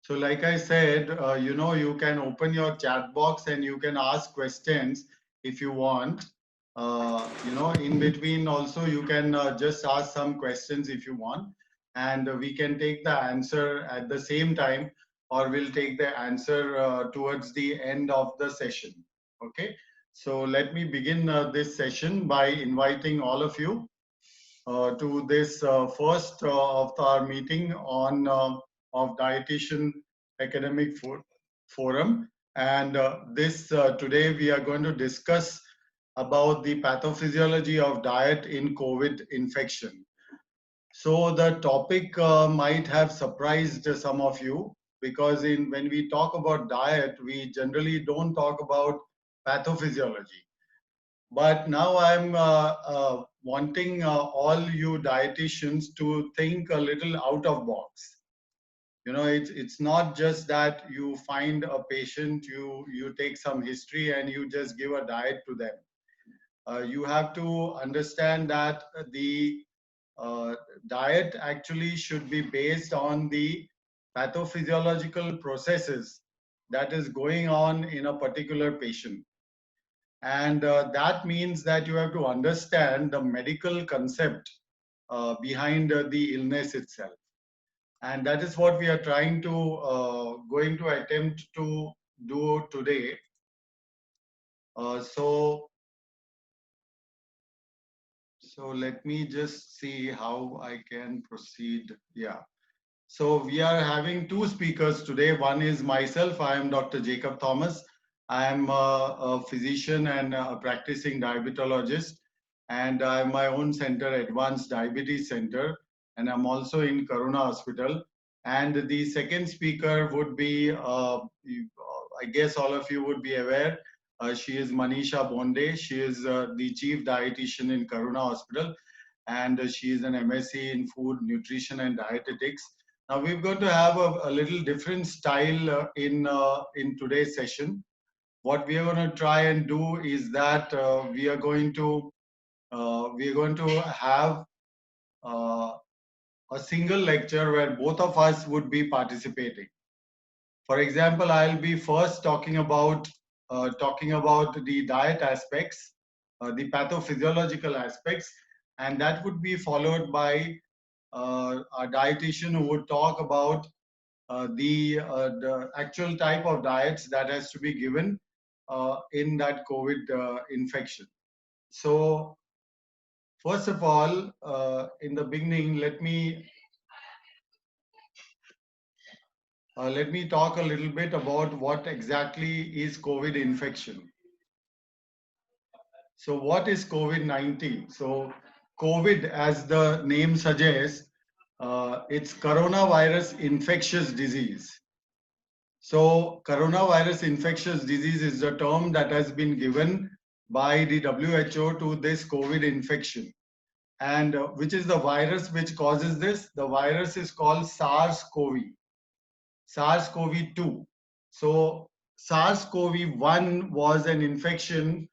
So like I said, you can open your chat box and you can ask questions if you want. In between also you can just ask some questions if you want, and we can take the answer at the same time, or we'll take the answer towards the end of the session. Okay. So let me begin this session by inviting all of you to this first of our meeting on of dietitian academic forum. And this today we are going to discuss about the pathophysiology of diet in COVID infection. So the topic might have surprised some of you, because in when we talk about diet, we generally don't talk about pathophysiology. But now I'm wanting all you dietitians to think a little out of box. It's not just that you find a patient, you take some history and you just give a diet to them. You have to understand that the uh, diet actually should be based on the pathophysiological processes that is going on in a particular patient. And that means that you have to understand the medical concept behind the illness itself. And that is what we are trying to, going to attempt to do today. So, so let me just see how I can proceed. Yeah. So we are having two speakers today. One is myself. I am Dr. Jacob Thomas. I am a physician and a practicing diabetologist, and I have my own center, Advanced Diabetes Center, and I'm also in Karuna Hospital. And the second speaker would be, I guess all of you would be aware, she is Manisha Bonde. She is the chief dietitian in Karuna Hospital, and she is an MSc in food, nutrition, and dietetics. Now we're going to have a little different style in today's session. What we are going to try and do is that we are going to have uh, a single lecture where both of us would be participating. For example, I'll be first talking about the diet aspects, the pathophysiological aspects, and that would be followed by a dietitian who would talk about the actual type of diets that has to be given in that COVID infection. So first of all, in the beginning, let me talk a little bit about what exactly is COVID infection. So what is COVID-19? So COVID, as the name suggests, it's coronavirus infectious disease. So coronavirus infectious disease is the term that has been given by the WHO to this COVID infection. And which is the virus which causes this? The virus is called SARS-CoV, SARS-CoV-2. So SARS-CoV-1 was an infection,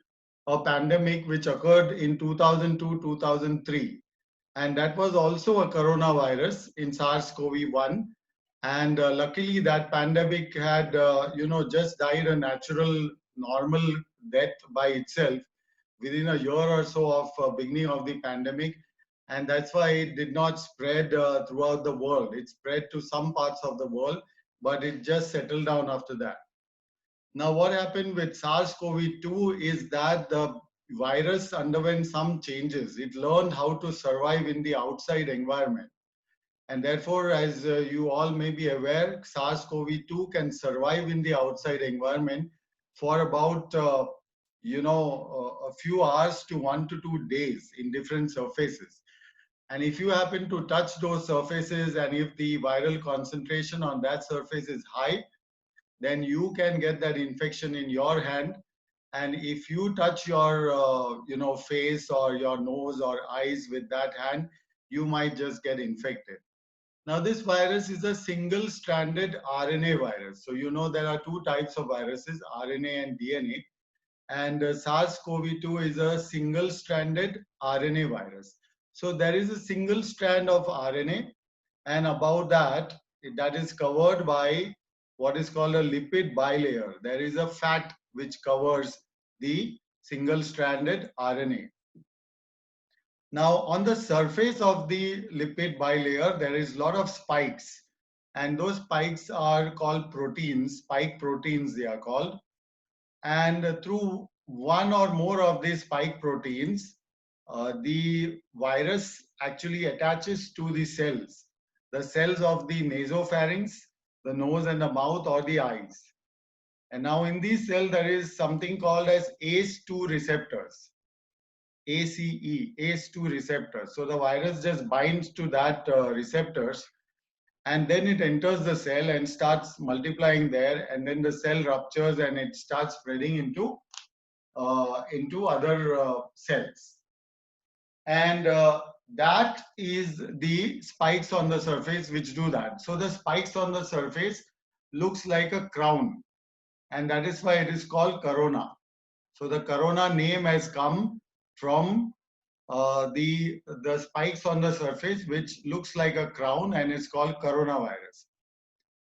a pandemic which occurred in 2002, 2003. And that was also a coronavirus in SARS-CoV-1. And luckily that pandemic had, just died a natural, normal death by itself within a year or so of beginning of the pandemic. And that's why it did not spread throughout the world. It spread to some parts of the world, but it just settled down after that. Now, what happened with SARS-CoV-2 is that the virus underwent some changes. It learned how to survive in the outside environment. And therefore, as you all may be aware, SARS-CoV-2 can survive in the outside environment for about, a few hours to 1 to 2 days in different surfaces. And if you happen to touch those surfaces, and if the viral concentration on that surface is high, then you can get that infection in your hand. And if you touch your face or your nose or eyes with that hand, you might just get infected. Now this virus is a single stranded RNA virus. So you know there are two types of viruses, RNA and DNA. And SARS-CoV-2 is a single stranded RNA virus. So there is a single strand of RNA, and above that, that is covered by what is called a lipid bilayer. There is a fat which covers the single-stranded RNA. Now, on the surface of the lipid bilayer, there is a lot of spikes, and those spikes are called proteins, spike proteins they are called. And through one or more of these spike proteins, the virus actually attaches to the cells of the nasopharynx, the nose and the mouth, or the eyes. And now in these cells, there is something called as ACE2 receptors. ACE2 receptors. So the virus just binds to that receptors, and then it enters the cell and starts multiplying there, and then the cell ruptures and it starts spreading into other cells. And that is the spikes on the surface which do that. So the spikes on the surface looks like a crown, and that is why it is called corona. So the corona name has come from the spikes on the surface, which looks like a crown, and it's called coronavirus.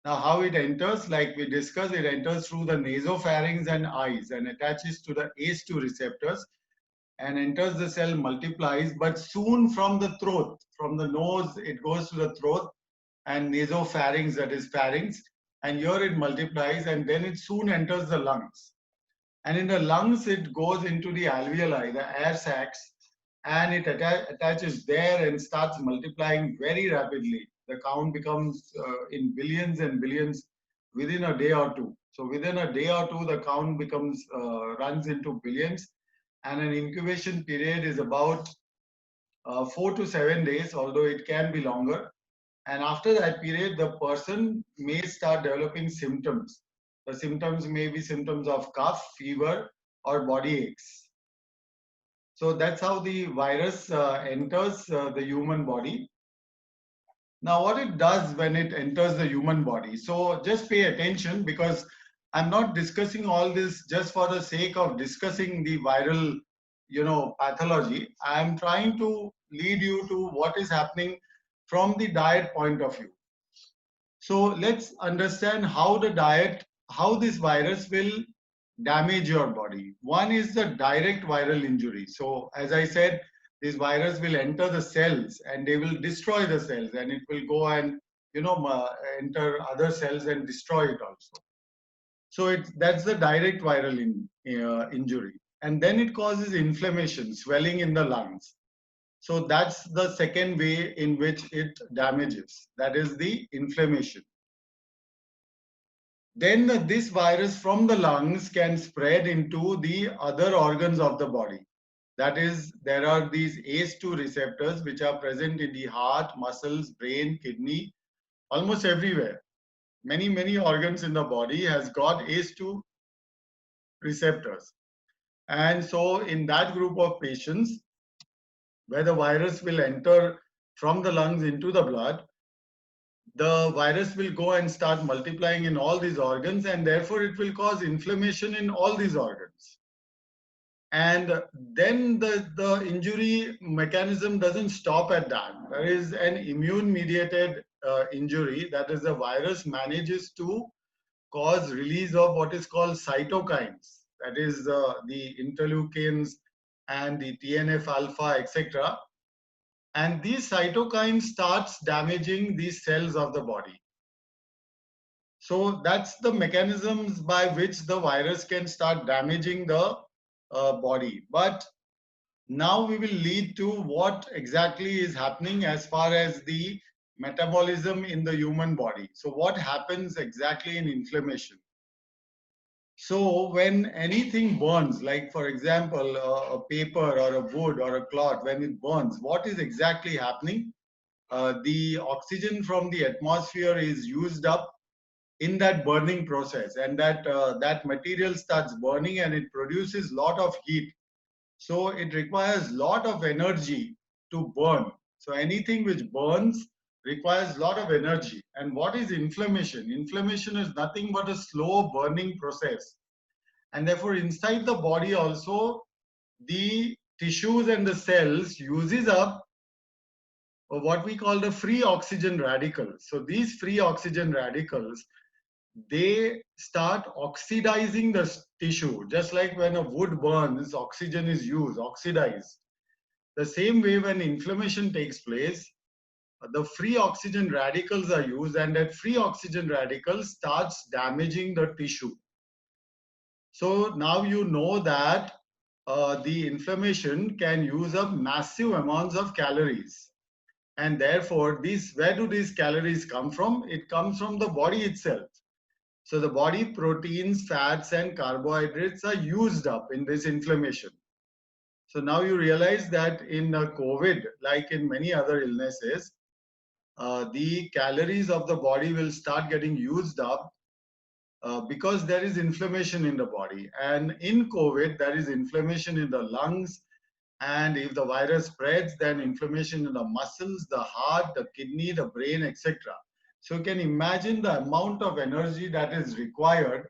Now, how it enters, like we discussed, it enters through the nasopharynx and eyes and attaches to the ACE2 receptors and enters the cell, multiplies, but soon from the throat, from the nose, it goes to the throat and nasopharynx, that is pharynx, and here it multiplies, and then it soon enters the lungs. And in the lungs, it goes into the alveoli, the air sacs, and it attaches there and starts multiplying very rapidly. The count becomes in billions and billions within a day or two. So within a day or two, the count becomes runs into billions, and an incubation period is about 4 to 7 days, although it can be longer. And after that period, the person may start developing symptoms. The symptoms may be symptoms of cough, fever, or body aches. So that's how the virus enters the human body. Now, what it does when it enters the human body. So just pay attention, because I'm not discussing all this just for the sake of discussing the viral, pathology. I'm trying to lead you to what is happening from the diet point of view. So let's understand how this virus will damage your body. One is the direct viral injury. So as I said, this virus will enter the cells and they will destroy the cells, and it will go and enter other cells and destroy it also. So that's the direct viral injury. And then it causes inflammation, swelling in the lungs. So that's the second way in which it damages. That is the inflammation. Then this virus from the lungs can spread into the other organs of the body. That is, there are these ACE2 receptors which are present in the heart, muscles, brain, kidney, almost everywhere. Many organs in the body has got ACE2 receptors. And so in that group of patients, where the virus will enter from the lungs into the blood, the virus will go and start multiplying in all these organs, and therefore it will cause inflammation in all these organs. And then the injury mechanism doesn't stop at that. There is an immune mediated injury, that is, the virus manages to cause release of what is called cytokines, that is the interleukins and the TNF alpha, etc. And these cytokines starts damaging these cells of the body. So that's the mechanisms by which the virus can start damaging the body. But now we will lead to what exactly is happening as far as the metabolism in the human body. So what happens exactly in inflammation? So when anything burns, like for example, a paper or a wood or a cloth, when it burns, what is exactly happening? The oxygen from the atmosphere is used up in that burning process, and that material starts burning and it produces lot of heat. So it requires lot of energy to burn. So anything which burns requires lot of energy. And what is inflammation? Inflammation is nothing but a slow burning process. And therefore inside the body also, the tissues and the cells uses up what we call the free oxygen radicals. So these free oxygen radicals, they start oxidizing the tissue. Just like when a wood burns, oxygen is used, oxidized. The same way when inflammation takes place, the free oxygen radicals are used, and that free oxygen radical starts damaging the tissue. So now you know that the inflammation can use up massive amounts of calories. And therefore, where do these calories come from? It comes from the body itself. So the body proteins, fats, and carbohydrates are used up in this inflammation. So now you realize that in COVID, like in many other illnesses, the calories of the body will start getting used up because there is inflammation in the body. And in COVID, there is inflammation in the lungs. And if the virus spreads, then inflammation in the muscles, the heart, the kidney, the brain, etc. So you can imagine the amount of energy that is required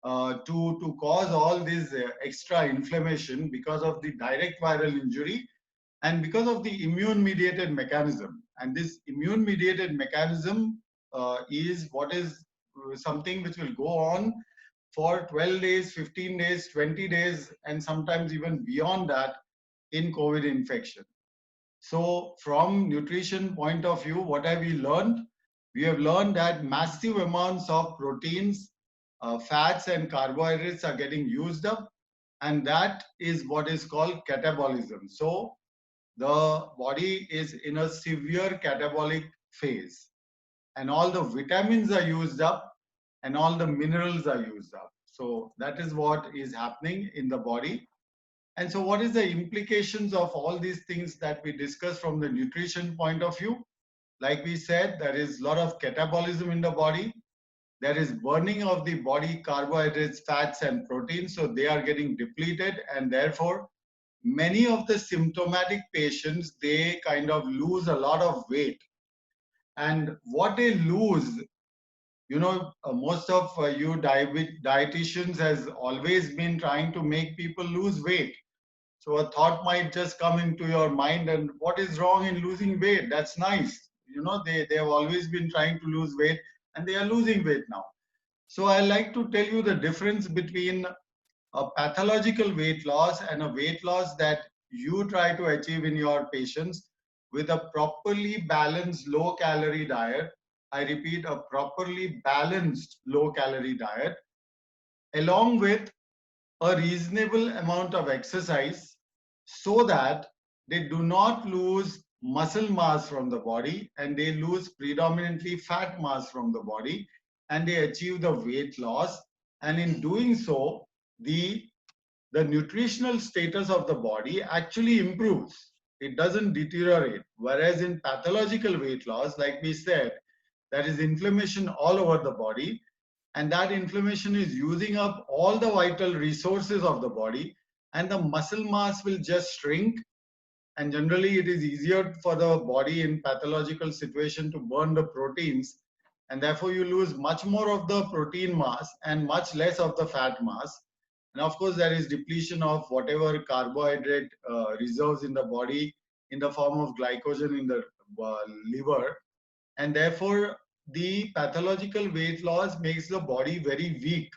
to cause all this extra inflammation because of the direct viral injury and because of the immune mediated mechanism. And this immune mediated mechanism is what is something which will go on for 12 days, 15 days, 20 days, and sometimes even beyond that in COVID infection. So from nutrition point of view, what have we learned? We have learned that massive amounts of proteins, fats and carbohydrates are getting used up, and that is what is called catabolism. So the body is in a severe catabolic phase, and all the vitamins are used up and all the minerals are used up. So that is what is happening in the body. And so what is the implications of all these things that we discuss from the nutrition point of view? Like we said, there is a lot of catabolism in the body. There is burning of the body carbohydrates, fats, and proteins. So they are getting depleted, and therefore many of the symptomatic patients, they kind of lose a lot of weight. And what they lose, most of you dietitians has always been trying to make people lose weight. So a thought might just come into your mind, and what is wrong in losing weight? That's nice. They have always been trying to lose weight, and they are losing weight now. So I like to tell you the difference between a pathological weight loss and a weight loss that you try to achieve in your patients with a properly balanced low calorie diet. I repeat, a properly balanced low calorie diet along with a reasonable amount of exercise so that they do not lose muscle mass from the body and they lose predominantly fat mass from the body and they achieve the weight loss. And in doing so, the the nutritional status of the body actually improves. It doesn't deteriorate. Whereas in pathological weight loss, like we said, there is inflammation all over the body, and that inflammation is using up all the vital resources of the body, and the muscle mass will just shrink. And generally, it is easier for the body in pathological situation to burn the proteins, and therefore you lose much more of the protein mass and much less of the fat mass. And of course, there is depletion of whatever carbohydrate reserves in the body in the form of glycogen in the liver. And therefore, the pathological weight loss makes the body very weak.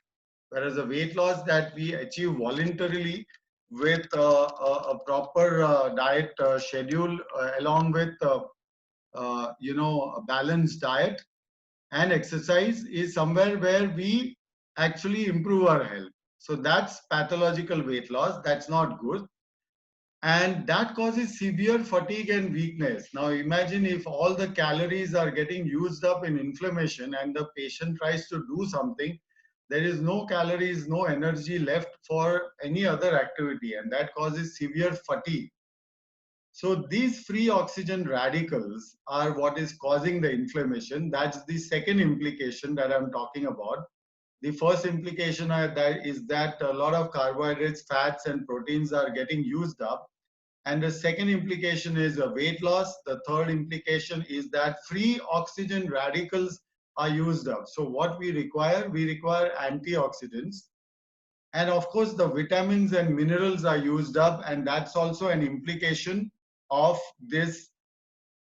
Whereas the weight loss that we achieve voluntarily with a proper diet schedule, along with a balanced diet and exercise, is somewhere where we actually improve our health. So that's pathological weight loss. That's not good. And that causes severe fatigue and weakness. Now imagine if all the calories are getting used up in inflammation and the patient tries to do something, there is no calories, no energy left for any other activity, and that causes severe fatigue. So these free oxygen radicals are what is causing the inflammation. That's the second implication that I'm talking about. The first implication is that a lot of carbohydrates, fats, and proteins are getting used up. And the second implication is a weight loss. The third implication is that free oxygen radicals are used up. So what we require antioxidants. And of course, the vitamins and minerals are used up. And that's also an implication of this,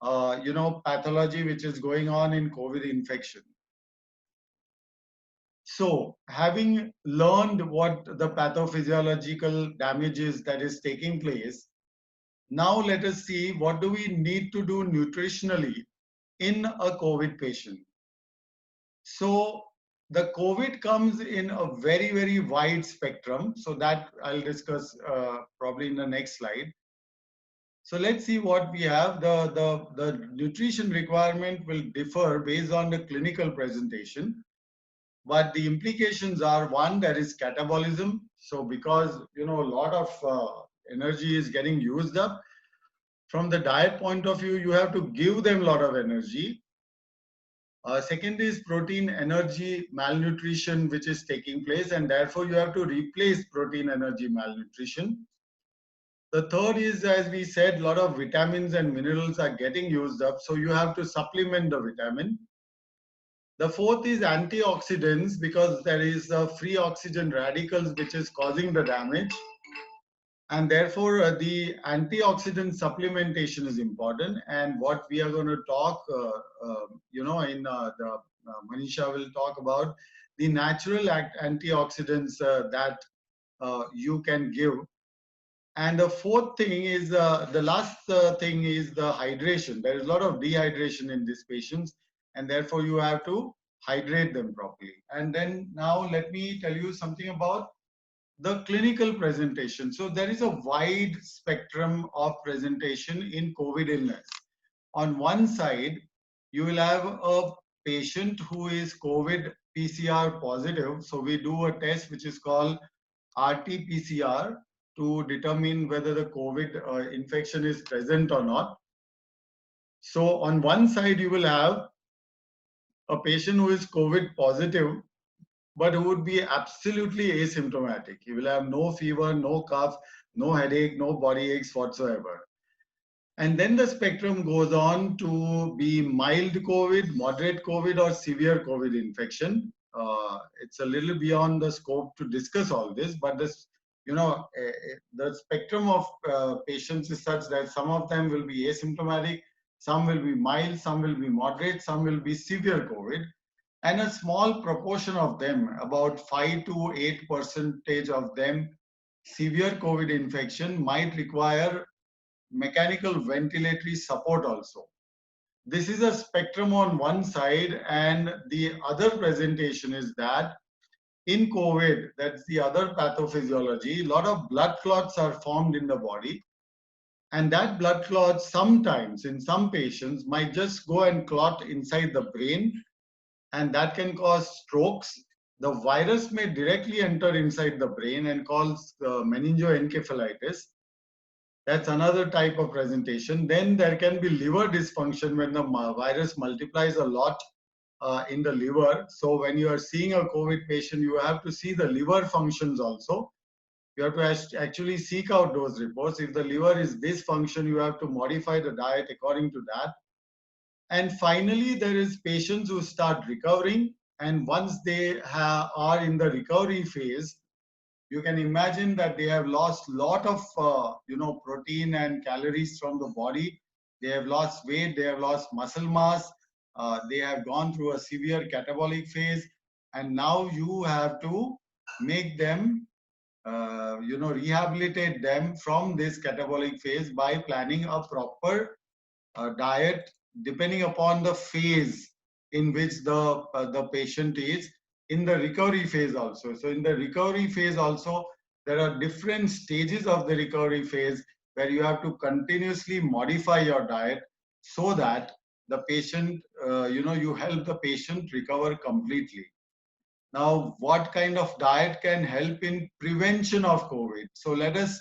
pathology which is going on in COVID infection. So having learned what the pathophysiological damage is that is taking place, now let us see what do we need to do nutritionally in a COVID patient. So the COVID comes in a very, very wide spectrum. So that I'll discuss probably in the next slide. So let's see what we have. The nutrition requirement will differ based on the clinical presentation. But the implications are, one, that is catabolism. So because, a lot of energy is getting used up, from the diet point of view, you have to give them a lot of energy. Second is protein energy malnutrition, which is taking place, and therefore you have to replace protein energy malnutrition. The third is, as we said, a lot of vitamins and minerals are getting used up, so you have to supplement the vitamin. The fourth is antioxidants, because there is free oxygen radicals which is causing the damage. And therefore, the antioxidant supplementation is important. And what we are going to talk, Manisha will talk about the natural antioxidants that you can give. And the fourth thing is, the last thing is the hydration. There is a lot of dehydration in these patients, and therefore you have to hydrate them properly. And then now let me tell you something about the clinical presentation. So there is a wide spectrum of presentation in COVID illness. On one side, you will have a patient who is COVID PCR positive. So we do a test which is called RT-PCR to determine whether the COVID infection is present or not. So on one side, you will have a patient who is COVID positive, but who would be absolutely asymptomatic. He will have no fever, no cough, no headache, no body aches whatsoever. And then the spectrum goes on to be mild COVID, moderate COVID, or severe COVID infection. It's a little beyond the scope to discuss all this, but this, the spectrum of patients is such that some of them will be asymptomatic, some will be mild, some will be moderate, some will be severe COVID. And a small proportion of them, about 5 to 8% of them, severe COVID infection might require mechanical ventilatory support also. This is a spectrum on one side, and the other presentation is that in COVID, that's the other pathophysiology, a lot of blood clots are formed in the body. And that blood clot sometimes in some patients might just go and clot inside the brain, and that can cause strokes. The virus may directly enter inside the brain and cause meningoencephalitis. That's another type of presentation. Then there can be liver dysfunction when the virus multiplies a lot in the liver. So when you are seeing a COVID patient, you have to see the liver functions also. You have to actually seek out those reports. If the liver is dysfunction, you have to modify the diet according to that. And finally, there is patients who start recovering. And once they are in the recovery phase, you can imagine that they have lost a lot of protein and calories from the body. They have lost weight, they have lost muscle mass, they have gone through a severe catabolic phase, and now you have to make them rehabilitate them from this catabolic phase by planning a proper diet depending upon the phase in which the patient is in the recovery phase also. So in the recovery phase also, there are different stages of the recovery phase where you have to continuously modify your diet so that the patient, you help the patient recover completely. Now, what kind of diet can help in prevention of COVID? So let us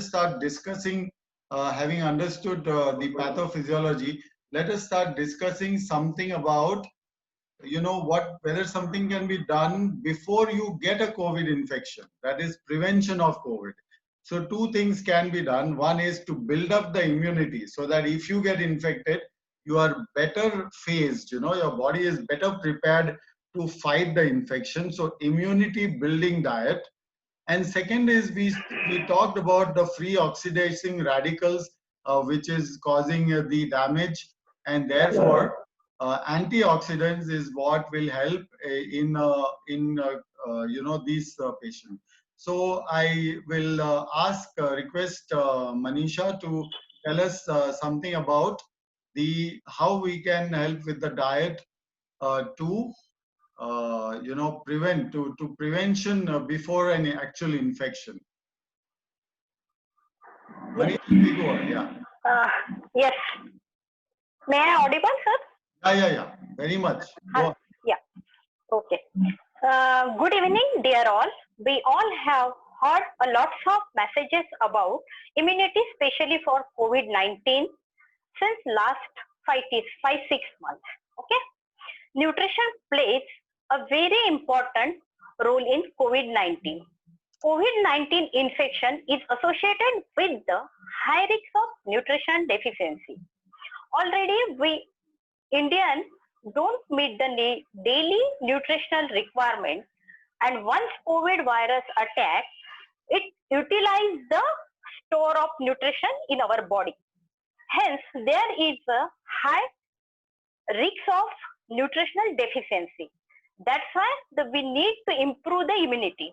start discussing, having understood the pathophysiology, let us start discussing something about whether something can be done before you get a COVID infection, that is prevention of COVID. So two things can be done. One is to build up the immunity so that if you get infected, you are better phased, your body is better prepared to fight the infection. So immunity building diet. And second is we talked about the free oxidizing radicals, which is causing the damage, and therefore antioxidants is what will help in these patients. So I will request Manisha to tell us something about the how we can help with the diet to prevent to prevention before any actual infection. Yes. Manisha, take over. Yeah. Yes. May I audible, sir? Yeah. Very much. Go on. Yeah. Okay. Good evening, dear all. We all have heard a lots of messages about immunity, especially for COVID-19, since last 5-6 months. Okay. Nutrition plays a very important role in COVID-19. COVID-19 infection is associated with the high risk of nutrition deficiency. Already, we Indians don't meet the daily nutritional requirement, and once COVID virus attack, it utilizes the store of nutrition in our body. Hence, there is a high risk of nutritional deficiency. That's why we need to improve the immunity.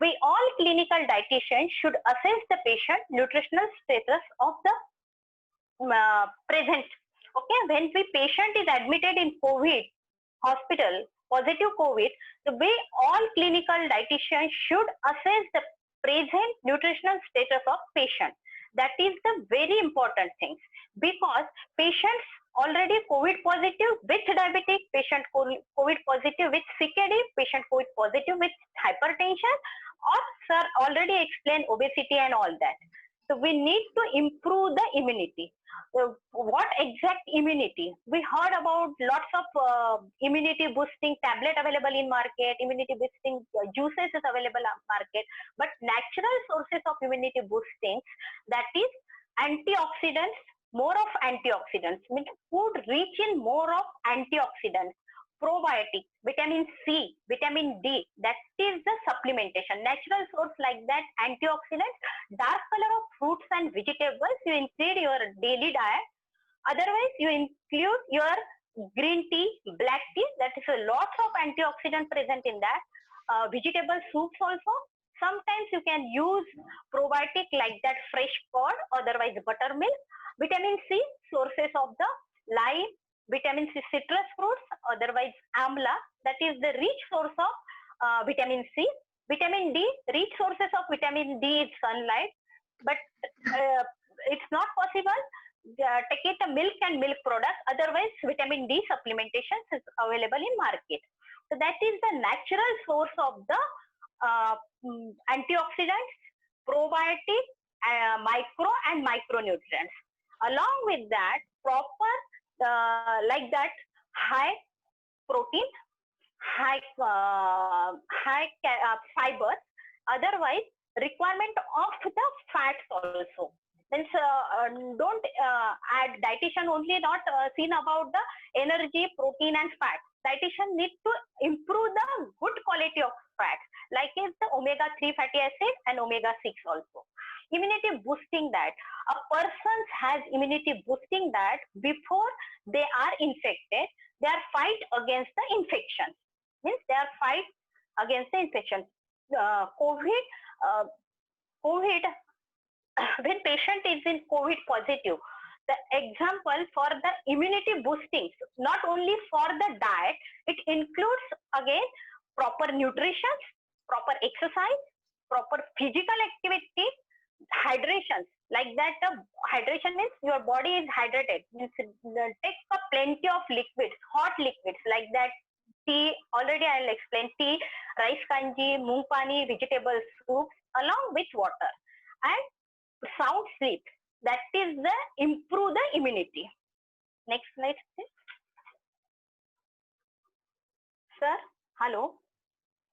We all clinical dietitians should assess the patient nutritional status of the present. Okay, when the patient is admitted in COVID hospital, positive COVID, the way all clinical dietitians should assess the present nutritional status of patient. That is the very important thing, because patients already COVID positive with diabetic, patient COVID positive with CKD, patient COVID positive with hypertension, or sir already explained obesity and all that. So we need to improve the immunity. What exact immunity? We heard about lots of immunity boosting tablet available in market, immunity boosting juices is available in market, but natural sources of immunity boosting, that is antioxidants, more of antioxidants, means food rich in more of antioxidants, probiotics, vitamin C, vitamin D, that is the supplementation. Natural source like that, antioxidants, dark color of fruits and vegetables you include your daily diet. Otherwise, you include your green tea, black tea, that is a lot of antioxidant present in that. Vegetable soups also. Sometimes you can use probiotic like that, fresh curd, otherwise buttermilk. Vitamin C, sources of the lime, vitamin C, citrus fruits, otherwise amla, that is the rich source of vitamin C. Vitamin D, rich sources of vitamin D is sunlight, but it's not possible. Take it a milk and milk products, otherwise vitamin D supplementation is available in market. So that is the natural source of the antioxidants, probiotic, micro and micronutrients. Along with that, proper like that high protein, high fiber, otherwise requirement of the fats also. Means don't add, dietitian only not seen about the energy, protein and fat. Dietitian need to improve the good quality of fat, like is the omega-3 fatty acid and omega-6 also. Immunity boosting that. A person has immunity boosting that before they are infected, they are fight against the infection. Means they are fight against the infection. COVID, when patient is in COVID positive, the example for the immunity boosting, not only for the diet, it includes again proper nutrition, proper exercise, proper physical activity, hydration. Like that, hydration means your body is hydrated. Means take a plenty of liquids, hot liquids like that. Tea, already I'll explain, tea, rice kanji, moong pani, vegetable soup, along with water. And sound sleep, that is the improve the immunity. Next slide, please. Sir, hello.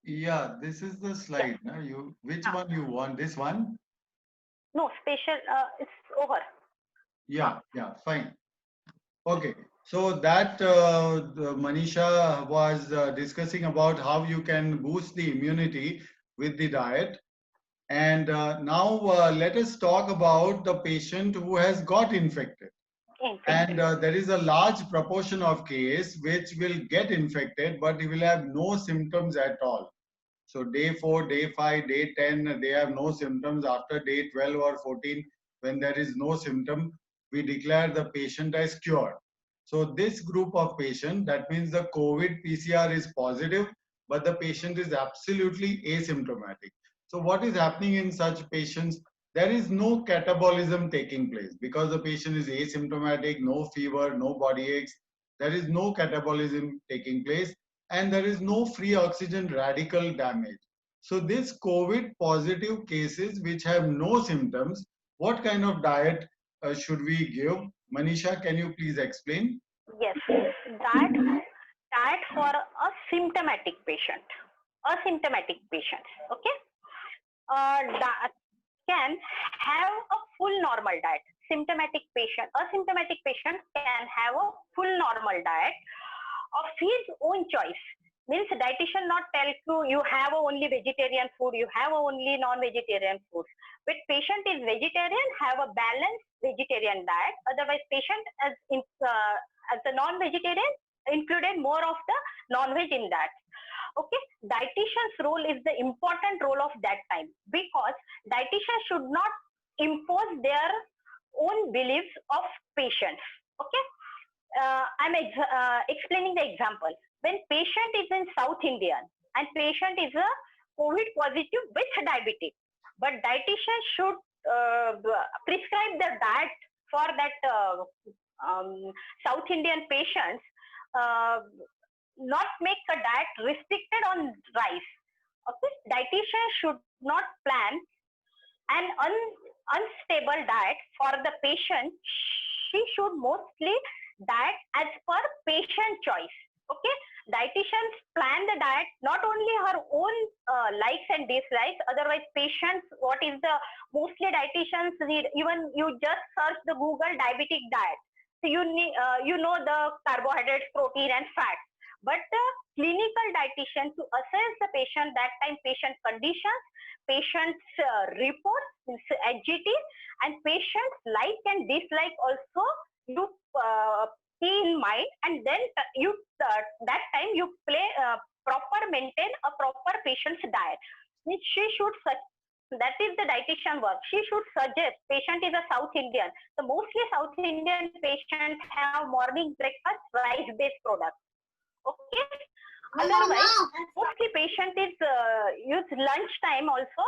Yeah, this is the slide. Yeah. No? Which one you want? This one? No, special. It's over. Yeah, fine. Okay, so that Manisha was discussing about how you can boost the immunity with the diet. And now let us talk about the patient who has got infected. And there is a large proportion of case which will get infected, but it will have no symptoms at all. So day 4, day 5, day 10, they have no symptoms. After day 12 or 14, when there is no symptom, we declare the patient as cured. So this group of patient, that means the COVID PCR is positive, but the patient is absolutely asymptomatic. So what is happening in such patients? There is no catabolism taking place because the patient is asymptomatic, no fever, no body aches. There is no catabolism taking place and there is no free oxygen radical damage. So this COVID positive cases which have no symptoms, what kind of diet should we give? Manisha, can you please explain? Yes, that for a symptomatic patient, asymptomatic patients, okay, that can have a full normal diet. Asymptomatic patient can have a full normal diet of his own choice. Means dietitian not tell you have only vegetarian food, you have only non-vegetarian food. But patient is vegetarian, have a balanced vegetarian diet. Otherwise, patient as a non-vegetarian included more of the non-veg in that. Okay, dietitian's role is the important role of that time, because dietitian should not impose their own beliefs of patients. Okay, I'm explaining the example. When patient is in South Indian and patient is a COVID positive with diabetes, but dietitian should prescribe the diet for that South Indian patients, not make a diet restricted on rice. Okay, dietitian should not plan an unstable diet for the patient. She should mostly diet as per patient choice. Okay, dietitians plan the diet not only her own likes and dislikes. Otherwise, patients, what is the mostly dietitians read? Even you just search the Google diabetic diet, so you need you know the carbohydrates, protein, and fat. But the clinical dietitian to assess the patient, that time patient conditions, patient's reports, HGT, and patient's like and dislike also you key in mind, and then you that time you maintain a proper patient's diet. She should that is the dietitian work. She should suggest, patient is a South Indian. So mostly South Indian patients have morning breakfast rice-based products. Okay. Otherwise, mostly patient is use lunch time also.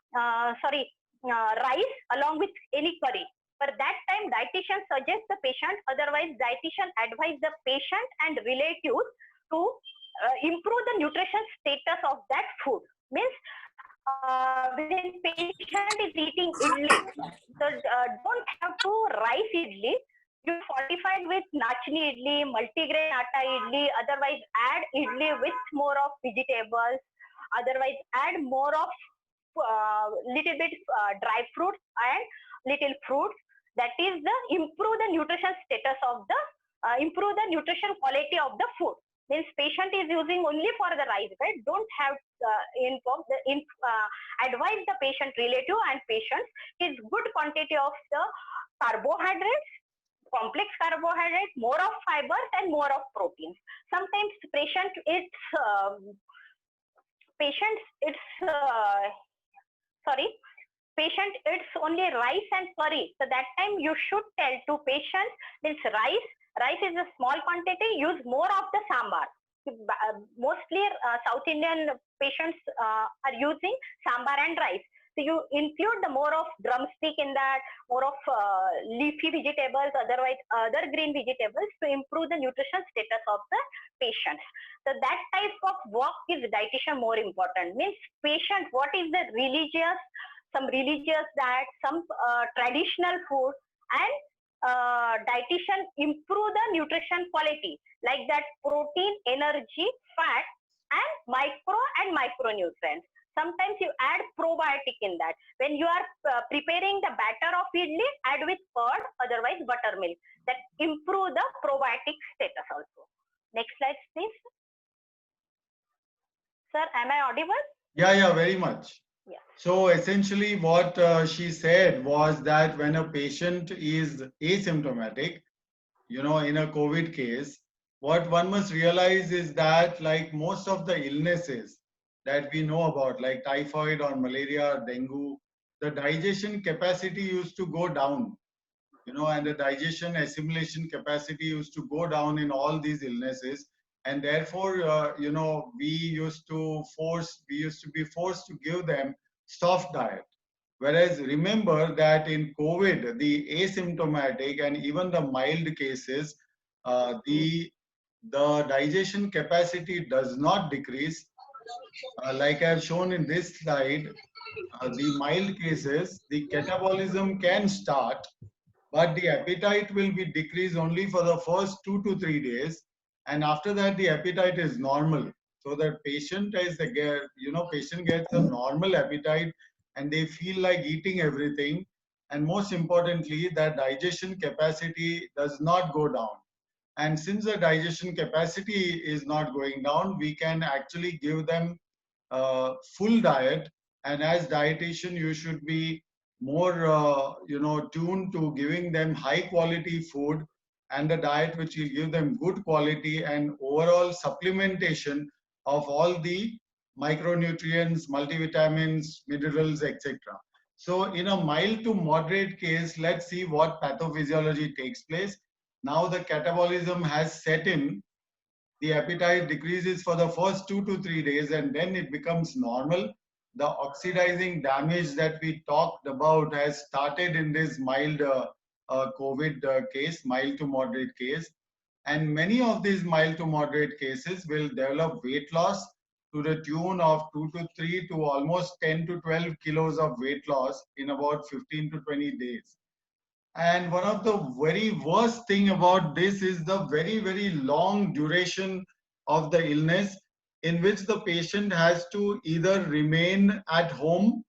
Rice along with any curry. For that time, dietitian suggests the patient. Otherwise, dietitian advise the patient and relatives to improve the nutrition status of that food. Means when patient is eating idli, so don't have to rice idli. You fortified with nachni idli, multigrain atta idli. Otherwise, add idli with more of vegetables. Otherwise, add more of little bit dry fruits and little fruits. That is the improve the nutrition status of the improve the nutrition quality of the food. Means patient is using only for the rice, right? Don't have advise the patient relative and patients is good quantity of the carbohydrates, complex carbohydrates, more of fibers and more of proteins. Sometimes patient eats only rice and curry. So that time you should tell to patients, means rice is a small quantity, use more of the sambar. Mostly South Indian patients are using sambar and rice. So you include the more of drumstick in that, more of leafy vegetables, otherwise other green vegetables to improve the nutrition status of the patients. So that type of work is dietitian more important. Means patient, what is the some religious diet, some traditional food, and dietitian improve the nutrition quality like that protein, energy, fat, and micronutrients. Sometimes you add probiotic in that. When you are preparing the batter of idli, add with curd, otherwise buttermilk. That improve the probiotic status also. Next slide, please. Sir, am I audible? Yeah, very much. Yeah. So essentially what she said was that when a patient is asymptomatic, in a COVID case, what one must realize is that like most of the illnesses that we know about, like typhoid or malaria, dengue, the digestion capacity used to go down, and the digestion assimilation capacity used to go down in all these illnesses. And therefore, we used to be forced to give them soft diet. Whereas remember that in COVID, the asymptomatic and even the mild cases, the digestion capacity does not decrease. Like I've shown in this slide, the mild cases, the catabolism can start, but the appetite will be decreased only for the first 2 to 3 days, and after that the appetite is normal. So that patient gets a normal appetite, and they feel like eating everything, and most importantly, that digestion capacity does not go down. And since the digestion capacity is not going down, we can actually give them full diet. And as dietitian, you should be more, tuned to giving them high quality food and a diet which will give them good quality and overall supplementation of all the micronutrients, multivitamins, minerals, etc. So in a mild to moderate case, let's see what pathophysiology takes place. Now the catabolism has set in, the appetite decreases for the first 2 to 3 days, and then it becomes normal. The oxidizing damage that we talked about has started in this mild COVID case, mild to moderate case. And many of these mild to moderate cases will develop weight loss to the tune of 2 to 3 to almost 10 to 12 kilos of weight loss in about 15 to 20 days. And one of the very worst thing about this is the very, very long duration of the illness, in which the patient has to either remain at home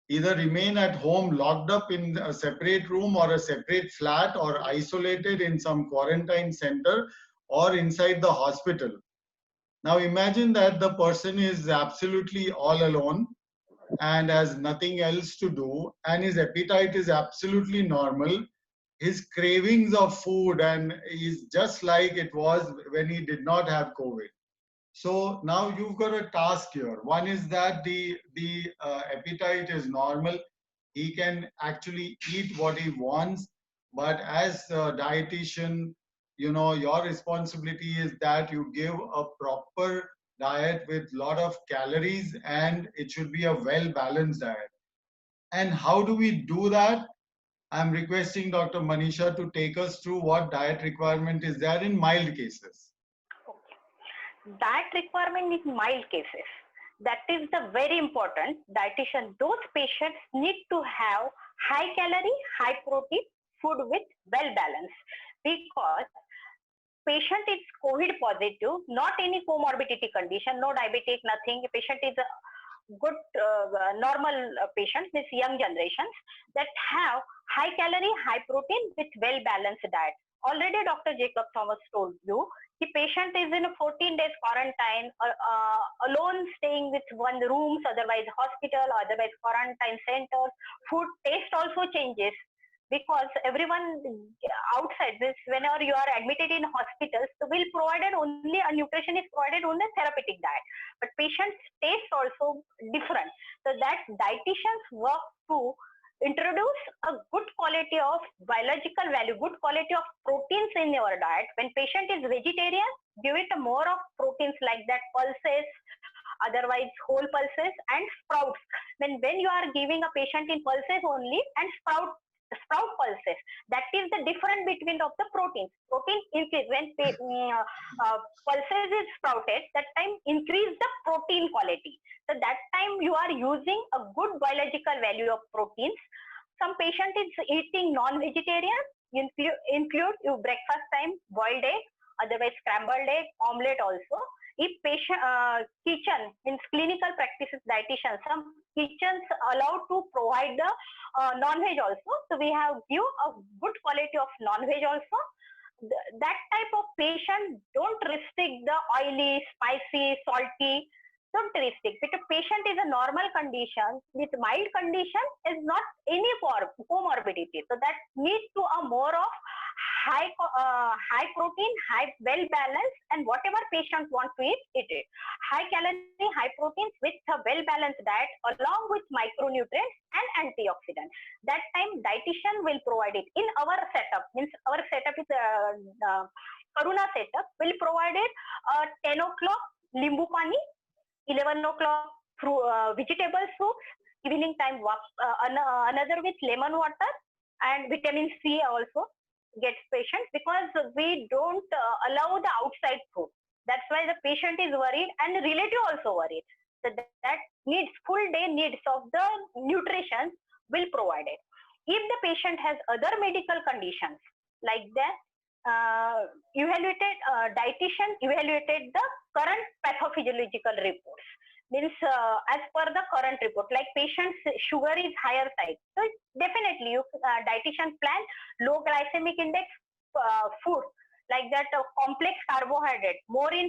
locked up in a separate room or a separate flat, or isolated in some quarantine center, or inside the hospital. Now imagine that the person is absolutely all alone and has nothing else to do, and his appetite is absolutely normal, his cravings of food and is just like it was when he did not have COVID. So now you've got a task here. One is that the appetite is normal. He can actually eat what he wants, but as a dietitian, your responsibility is that you give a proper diet with lot of calories, and it should be a well balanced diet. And how do we do that? I'm requesting Dr. Manisha to take us through what diet requirement is there in mild cases. Okay. That requirement in mild cases. That is the very important dietitian. Those patients need to have high calorie, high protein food with well balanced, because patient is COVID positive, not any comorbidity condition, no diabetic, nothing. The patient is a good normal patient, this young generations that have high calorie, high protein with well balanced diet. Already Dr. Jacob Thomas told you the patient is in a 14 days quarantine, alone staying with one rooms, otherwise hospital, otherwise quarantine centers. Food taste also changes, because everyone outside this, whenever you are admitted in hospitals, will provided only a nutrition is provided only therapeutic diet, but patients taste also different. So that dietitians work to introduce a good quality of biological value, good quality of proteins in your diet. When patient is vegetarian, give it more of proteins like that, pulses, otherwise whole pulses and sprouts. When you are giving a patient in pulses only and sprout pulses, that is the difference between of the proteins. Protein increase when pulses is sprouted, that time increase the protein quality. So that time you are using a good biological value of proteins. Some patient is eating non-vegetarian, include your breakfast time boiled egg, otherwise scrambled egg, omelette also. If patient kitchen means clinical practices dietitian, some kitchens allowed to provide the non-veg also. So we have give a good quality of non-veg also. That type of patient don't restrict the oily, spicy, salty. don't restrict. Because patient is a normal condition with mild condition is not any comorbidity. So that needs to a more of high protein, high well balanced, and whatever patient want to eat it. High calorie, high proteins with a well balanced diet along with micronutrients and antioxidants. That time dietitian will provide it in our setup. Means our setup is Karuna setup will provide it 10 o'clock limbu pani, 11 o'clock vegetable soups, evening time another with lemon water and vitamin C also gets patient, because we don't allow the outside food. That's why the patient is worried and the relative also worried. So that needs full day needs of the nutrition will provide it. If the patient has other medical conditions like that, dietitian evaluated the current pathophysiological reports. Means as per the current report, like patient's sugar is higher side, so definitely you dietitian plan low glycemic index food like that, complex carbohydrate, more in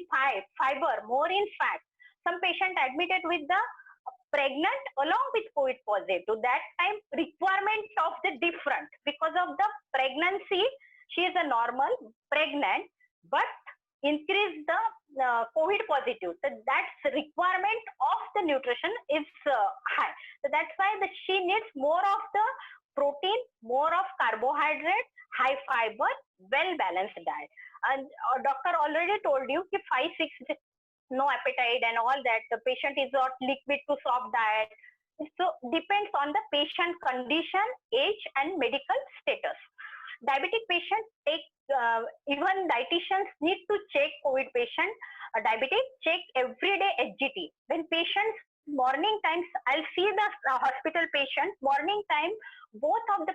fiber, more in fat. Some patient admitted with the pregnant along with COVID positive. That time requirement of the different, because of the pregnancy she is a normal pregnant, but increase the COVID positive. So that's requirement of the nutrition is high. So that's why she needs more of the protein, more of carbohydrate, high fiber, well balanced diet. And doctor already told you 5-6 no appetite and all that. The patient is not liquid to soft diet. So depends on the patient condition, age, and medical status. Diabetic patients take even dietitians need to check COVID patient diabetic, check everyday HGT. When patients morning times, I'll see the hospital patient morning time, both of the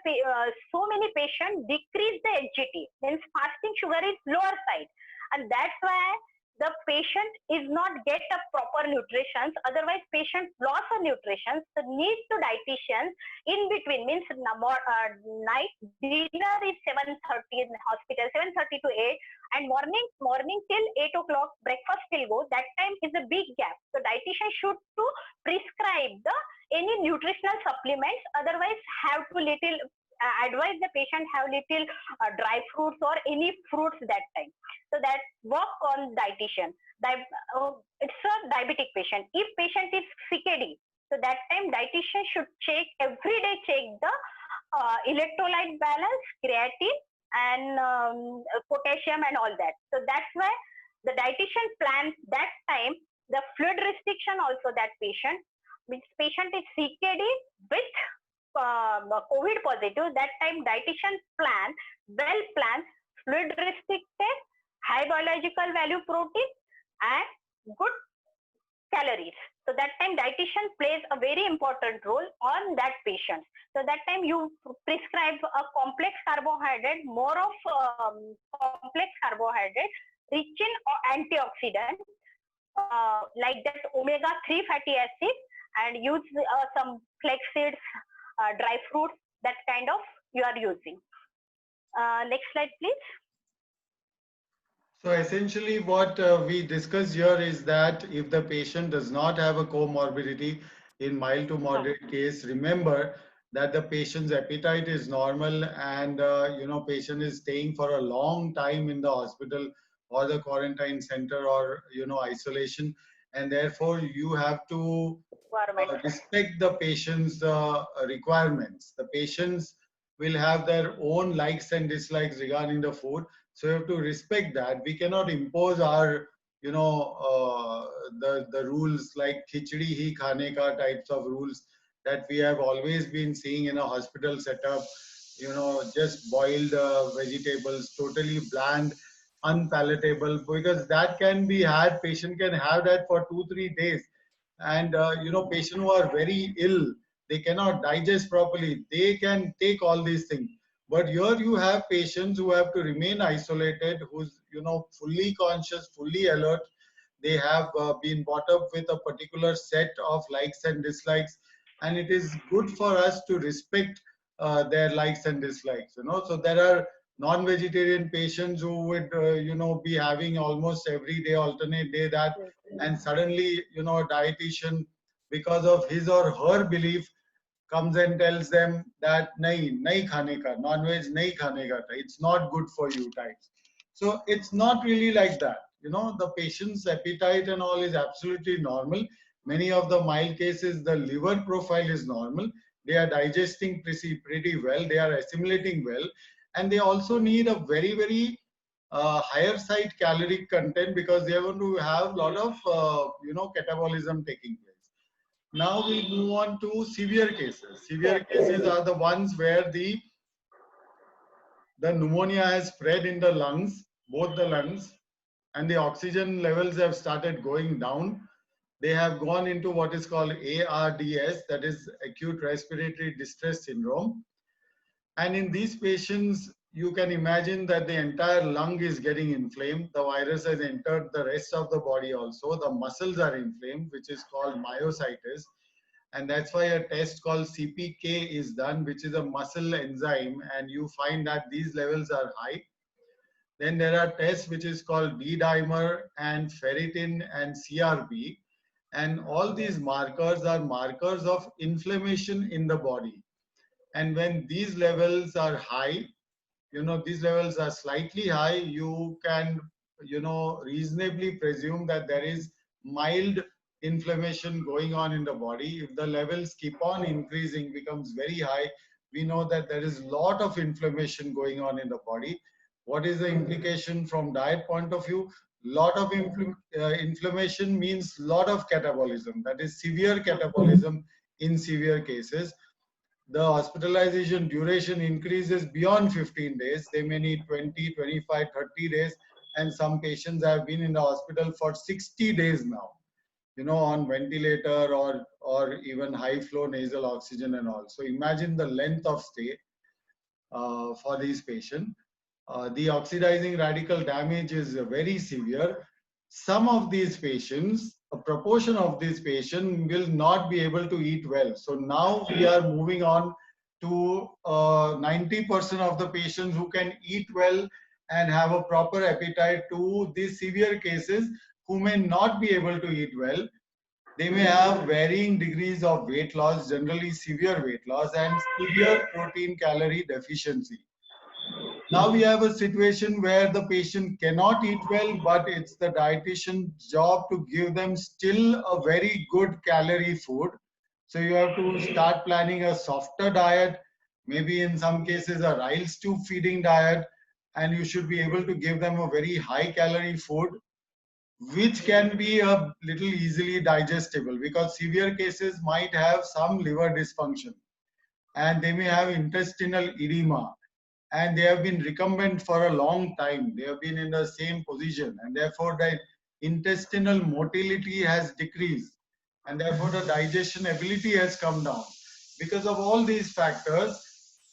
so many patients decrease the HGT, means fasting sugar is lower side, and that's why the patient is not get a proper nutrition. Otherwise patient loss of nutrition, so need to dietitian in between. Means night dinner is 7:30 in the hospital, 7:30 to 8, and morning till 8 o'clock breakfast will go. That time is a big gap, so dietitian should to prescribe the any nutritional supplements. Otherwise have to little advise the patient have little dry fruits or any fruits that time. So that work on dietitian. It's a diabetic patient. If patient is CKD, so that time dietitian should check every day, check the electrolyte balance, creatine, and potassium and all that. So that's why the dietitian plans that time the fluid restriction also that patient. Which patient is CKD with COVID positive, that time dietitian well plan fluid restricted, high biological value protein and good calories. So that time dietitian plays a very important role on that patient. So that time you prescribe a complex carbohydrate, more of complex carbohydrate rich in antioxidant like that omega-3 fatty acid, and use some flax seeds, dry fruits, that kind of you are using. Next slide, please. So essentially what we discussed here is that if the patient does not have a comorbidity in mild to moderate case, remember that the patient's appetite is normal, and patient is staying for a long time in the hospital or the quarantine center or isolation, and therefore you have to respect the patient's requirements. The patients will have their own likes and dislikes regarding the food, so you have to respect that. We cannot impose our the rules like khichdi hi khane ka types of rules that we have always been seeing in a hospital setup. Just boiled vegetables, totally bland, unpalatable, because that can be had, patient can have that for 2-3 days, and patients who are very ill, they cannot digest properly, they can take all these things. But here you have patients who have to remain isolated, who's fully conscious, fully alert. They have been brought up with a particular set of likes and dislikes, and it is good for us to respect their likes and dislikes. So there are non-vegetarian patients who would be having almost every day, alternate day, that and suddenly, dietitian, because of his or her belief, comes and tells them that nahi khane ka, non-veg nahi khane ka, it's not good for you types. So it's not really like that. The patient's appetite and all is absolutely normal. Many of the mild cases, the liver profile is normal. They are digesting pretty well. They are assimilating well. And they also need a very, very higher side caloric content because they are going to have a lot of, catabolism taking place. Now we move on to severe cases. Severe cases are the ones where the pneumonia has spread in the lungs, both the lungs, and the oxygen levels have started going down. They have gone into what is called ARDS, that is acute respiratory distress syndrome. And in these patients, you can imagine that the entire lung is getting inflamed. The virus has entered the rest of the body also. The muscles are inflamed, which is called myositis. And that's why a test called CPK is done, which is a muscle enzyme, and you find that these levels are high. Then there are tests which is called D-dimer and ferritin and CRP. And all these markers are markers of inflammation in the body. And when these levels are high, these levels are slightly high, you can, reasonably presume that there is mild inflammation going on in the body. If the levels keep on increasing, becomes very high, we know that there is a lot of inflammation going on in the body. What is the implication from diet point of view? Lot of inflammation means lot of catabolism, that is severe catabolism in severe cases. The hospitalization duration increases beyond 15 days. They may need 20, 25, 30 days. And some patients have been in the hospital for 60 days now, on ventilator or even high flow nasal oxygen and all. So imagine the length of stay for these patients. The oxidizing radical damage is very severe. Some of these patients, a proportion of these patients will not be able to eat well. So now we are moving on to 90% of the patients who can eat well and have a proper appetite, to these severe cases who may not be able to eat well. They may have varying degrees of weight loss, generally severe weight loss, and severe protein calorie deficiency. Now we have a situation where the patient cannot eat well, but it's the dietitian's job to give them still a very good calorie food. So you have to start planning a softer diet, maybe in some cases a rice tube feeding diet, and you should be able to give them a very high calorie food, which can be a little easily digestible, because severe cases might have some liver dysfunction and they may have intestinal edema, and they have been recumbent for a long time. They have been in the same position, and therefore the intestinal motility has decreased, and therefore the digestion ability has come down. Because of all these factors,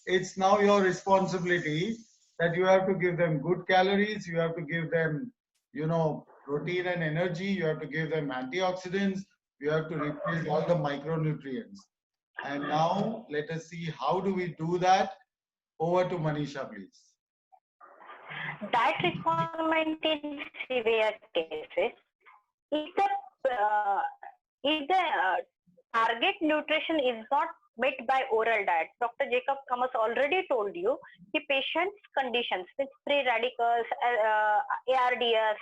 it's now your responsibility that you have to give them good calories, you have to give them, protein and energy, you have to give them antioxidants, you have to replace all the micronutrients. And now let us see how do we do that. Over to Manisha, please. Diet requirement in severe cases. If the target nutrition is not met by oral diet, Dr. Jacob Thomas already told you the patient's conditions with free radicals, ARDS,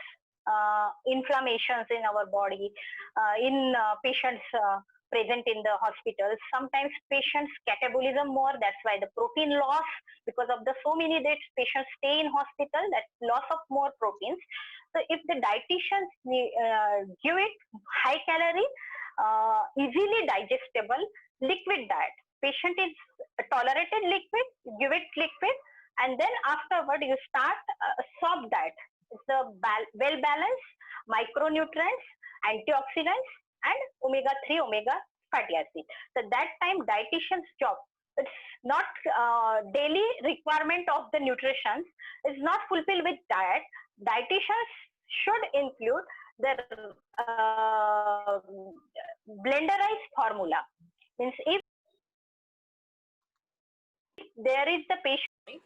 inflammations in our body, in patients present in the hospitals. Sometimes patients catabolism more, that's why the protein loss, because of the so many days patients stay in hospital, that's loss of more proteins. So if the dietitians give it high calorie, easily digestible liquid diet, patient is tolerated liquid, give it liquid, and then afterward you start a soft diet. It's a well balanced micronutrients, antioxidants, and omega-3, omega fatty acid. So that time dietitian's job, it's not daily requirement of the nutrition is not fulfilled with diet. Dietitians should include the blenderized formula. Means if there is the patient,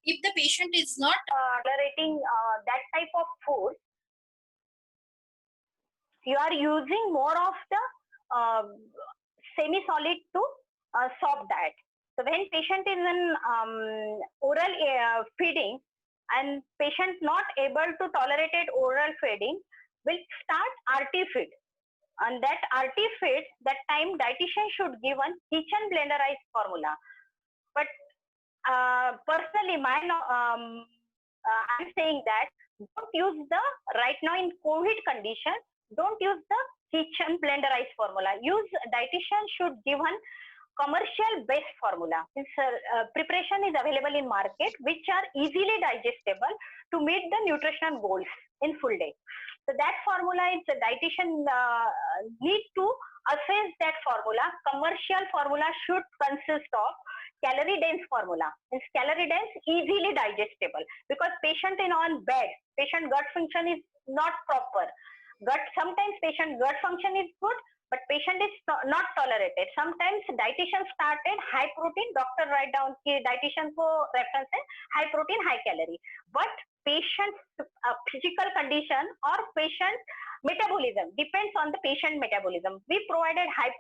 if the patient is not tolerating that type of food, you are using more of the semi-solid to soft diet. So when patient is in oral feeding and patient not able to tolerate oral feeding, will start RT feed. And that RT feed, that time dietitian should give one kitchen blenderized formula. But personally, I'm saying that don't use the, right now in COVID condition, don't use the kitchen blenderized formula. Dietitian should give one commercial based formula. Preparation is available in market which are easily digestible to meet the nutritional goals in full day. So that formula is the dietitian need to assess that formula. Commercial formula should consist of calorie dense formula. It's calorie dense, easily digestible, because patient in on bed, patient gut function is not proper. Sometimes patient gut function is good, but patient is not tolerated. Sometimes dietitian started high protein, doctor write down dietitian for reference high protein, high calorie. But patient's physical condition or patient metabolism depends on the patient metabolism. We provided high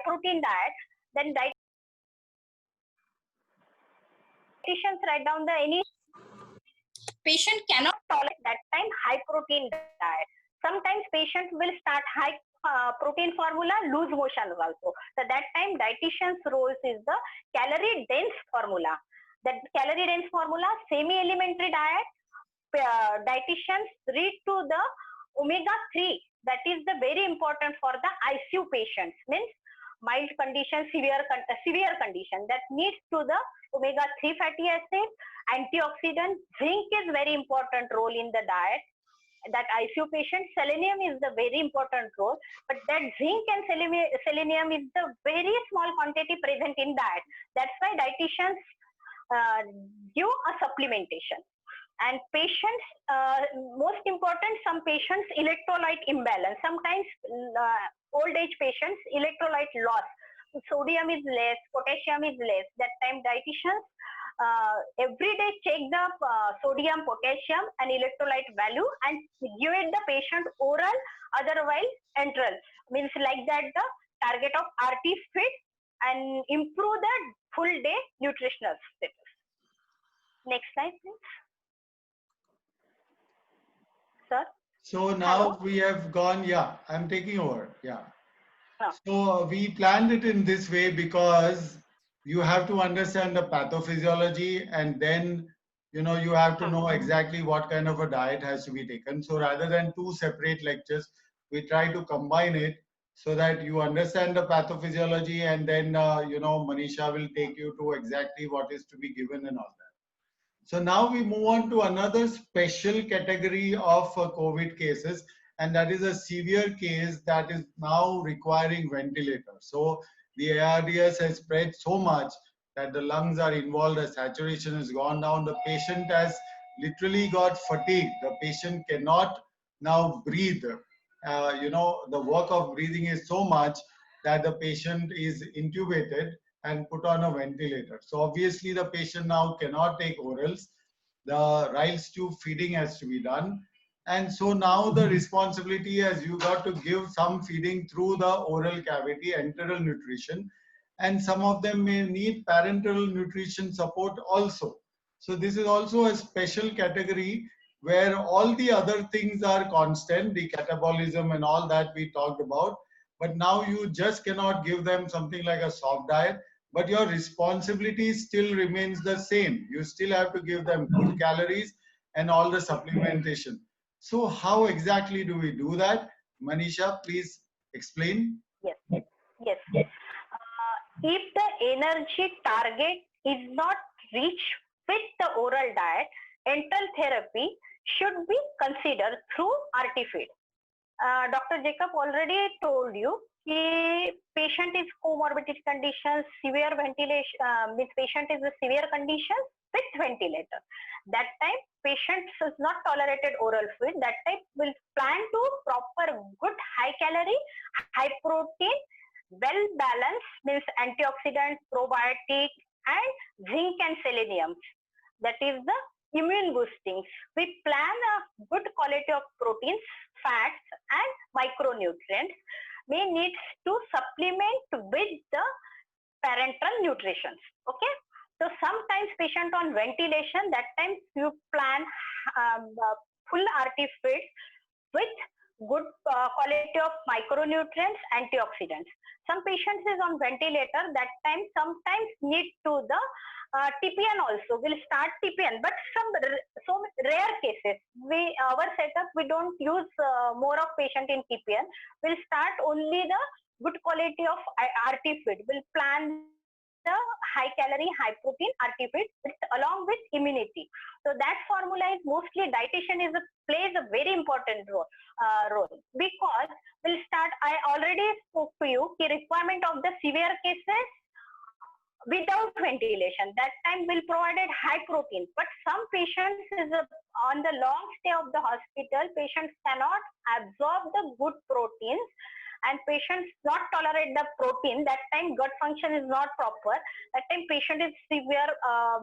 protein diet, then dietitians write down the any patient cannot tolerate that time high protein diet. Sometimes patient will start high protein formula, lose motion also. So that time dietitian's role is the calorie dense formula. That calorie dense formula, semi-elementary diet, dietitians read to the omega-3. That is the very important for the ICU patients. Means mild condition, severe condition that needs to the omega-3 fatty acids, antioxidant. Zinc is very important role in the diet. That ICU patient, selenium is the very important role, but that zinc and selenium is the very small quantity present in diet. That's why dietitians give a supplementation. And patients, most important, some patients electrolyte imbalance. Sometimes old age patients electrolyte loss. Sodium is less, potassium is less. That time dietitians every day check the sodium, potassium and electrolyte value and give it the patient oral, otherwise enteral. Means like that the target of RT fit and improve the full day nutritional status. Next slide, please. Sir? So now Hello? we have gone, yeah, I'm taking over, yeah. No. So we planned it in this way because you have to understand the pathophysiology, and then you have to know exactly what kind of a diet has to be taken. So rather than two separate lectures, we try to combine it so that you understand the pathophysiology, and then Manisha will take you to exactly what is to be given and all that. So now we move on to another special category of COVID cases, and that is a severe case that is now requiring ventilator. So the ARDS has spread so much that the lungs are involved, the saturation has gone down, the patient has literally got fatigue. The patient cannot now breathe. The work of breathing is so much that the patient is intubated and put on a ventilator. So obviously the patient now cannot take orals. The Ryle's tube feeding has to be done. And so now the responsibility is you got to give some feeding through the oral cavity, enteral nutrition, and some of them may need parenteral nutrition support also. So this is also a special category where all the other things are constant, the catabolism and all that we talked about. But now you just cannot give them something like a soft diet, but your responsibility still remains the same. You still have to give them good calories and all the supplementation. So how exactly do we do that? Manisha, please explain. Yes. If the energy target is not reached with the oral diet, enteral therapy should be considered through RT feed. Dr. Jacob already told you the patient is comorbidity conditions, severe ventilation, means patient is a severe condition with ventilator. That time patient is not tolerated oral feed. That time will plan to proper good high calorie, high protein, well balanced, means antioxidant, probiotic and zinc and selenium. That is the immune boosting. We plan a good quality of proteins fats, and micronutrients may need to supplement with the parenteral nutrition. Okay. So sometimes patient on ventilation, that time you plan full RT feed with good quality of micronutrients, antioxidants. Some patients is on ventilator, that time sometimes need to the TPN also. We'll start TPN, but some rare cases, our setup, we don't use more of patient in TPN. We'll start only the good quality of RT feed. We'll plan the high calorie, high protein RT feed along with immunity. So that formula is mostly dietitian plays a very important role because we'll start. I already spoke to you the requirement of the severe cases without ventilation. That time will provided high protein, but some patients is on the long stay of the hospital, patients cannot absorb the good proteins and patients not tolerate the protein. That time gut function is not proper. That time patient is severe.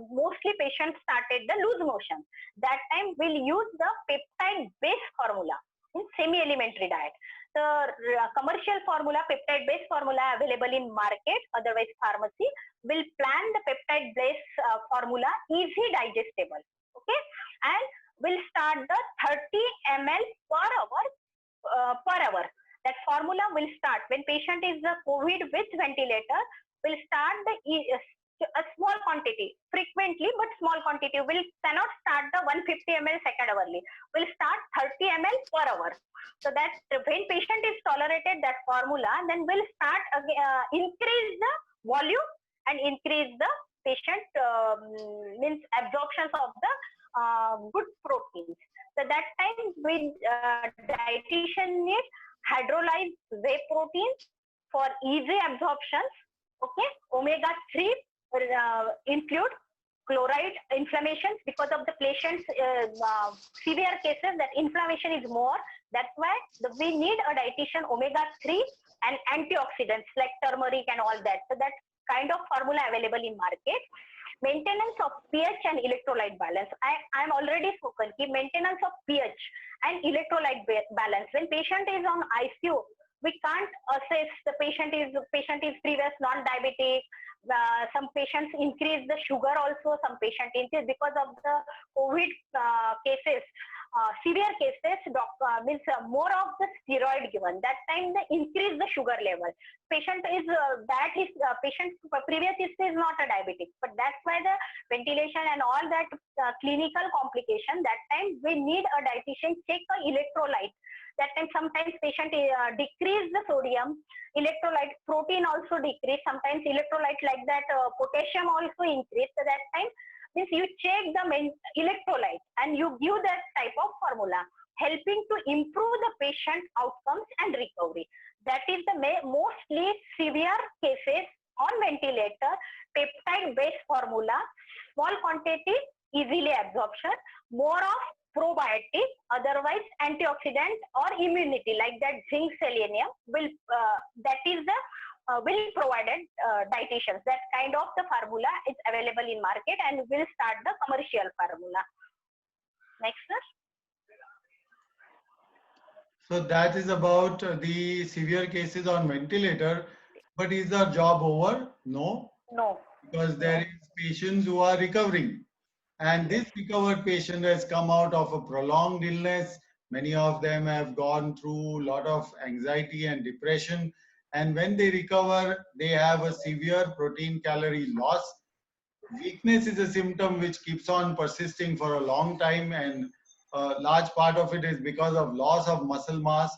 Mostly patients started the loose motion. That time we'll use the peptide based formula in semi-elementary diet. The commercial formula, peptide based formula available in market, otherwise pharmacy, will plan the peptide based formula easy digestible. Okay, and will start the 30 ml per hour. That formula will start when patient is COVID with ventilator. Will start a small quantity, frequently but small quantity. Will cannot start the 150 ml second hourly. Will start 30 ml per hour. So that when patient is tolerated that formula, then will start increase the volume and increase the patient means absorptions of the good proteins. So that time with dietitian need hydrolyzed whey proteins for easy absorptions. Okay, omega-3 include chloride inflammations because of the patient's severe cases that inflammation is more. That's why we need a dietitian omega-3 and antioxidants like turmeric and all that. So that kind of formula available in market. Maintenance of pH and electrolyte balance. I'm already spoken. Maintenance of pH and electrolyte balance. When patient is on ICU, we can't assess the patient is previous non-diabetic. Some patients increase the sugar also. Some patient increase because of the COVID cases. Severe cases, means more of the steroid given. That time they increase the sugar level. Patient is patient previous history is not a diabetic, but that's why the ventilation and all that clinical complication. That time we need a dietitian check the electrolyte. That time sometimes patient decrease the sodium, electrolyte, protein also decrease. Sometimes electrolyte like that, potassium also increase. So that time means you check the electrolyte and you give that type of formula, helping to improve the patient outcomes and recovery. That is the mostly severe cases on ventilator, peptide based formula, small quantity, easily absorption, more of probiotic, otherwise antioxidant or immunity like that zinc, selenium will that is the will provided dietitians. That kind of the formula is available in market and will start the commercial formula. Next, sir. So that is about the severe cases on ventilator. But is our job over? No. No. Because there is patients who are recovering. And this recovered patient has come out of a prolonged illness. Many of them have gone through a lot of anxiety and depression. And when they recover, they have a severe protein calorie loss. Weakness is a symptom which keeps on persisting for a long time, and a large part of it is because of loss of muscle mass.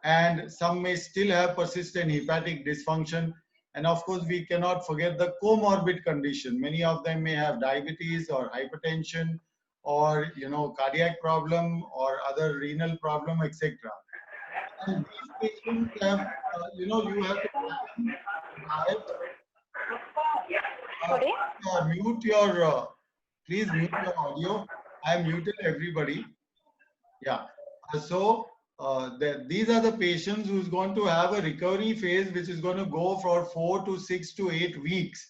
And some may still have persistent hepatic dysfunction. And of course, we cannot forget the comorbid condition. Many of them may have diabetes or hypertension or cardiac problem or other renal problem, etc. And these patients have, you have to please mute your audio. I muted everybody. Yeah. So these are the patients who's going to have a recovery phase, which is going to go for 4 to 6 to 8 weeks.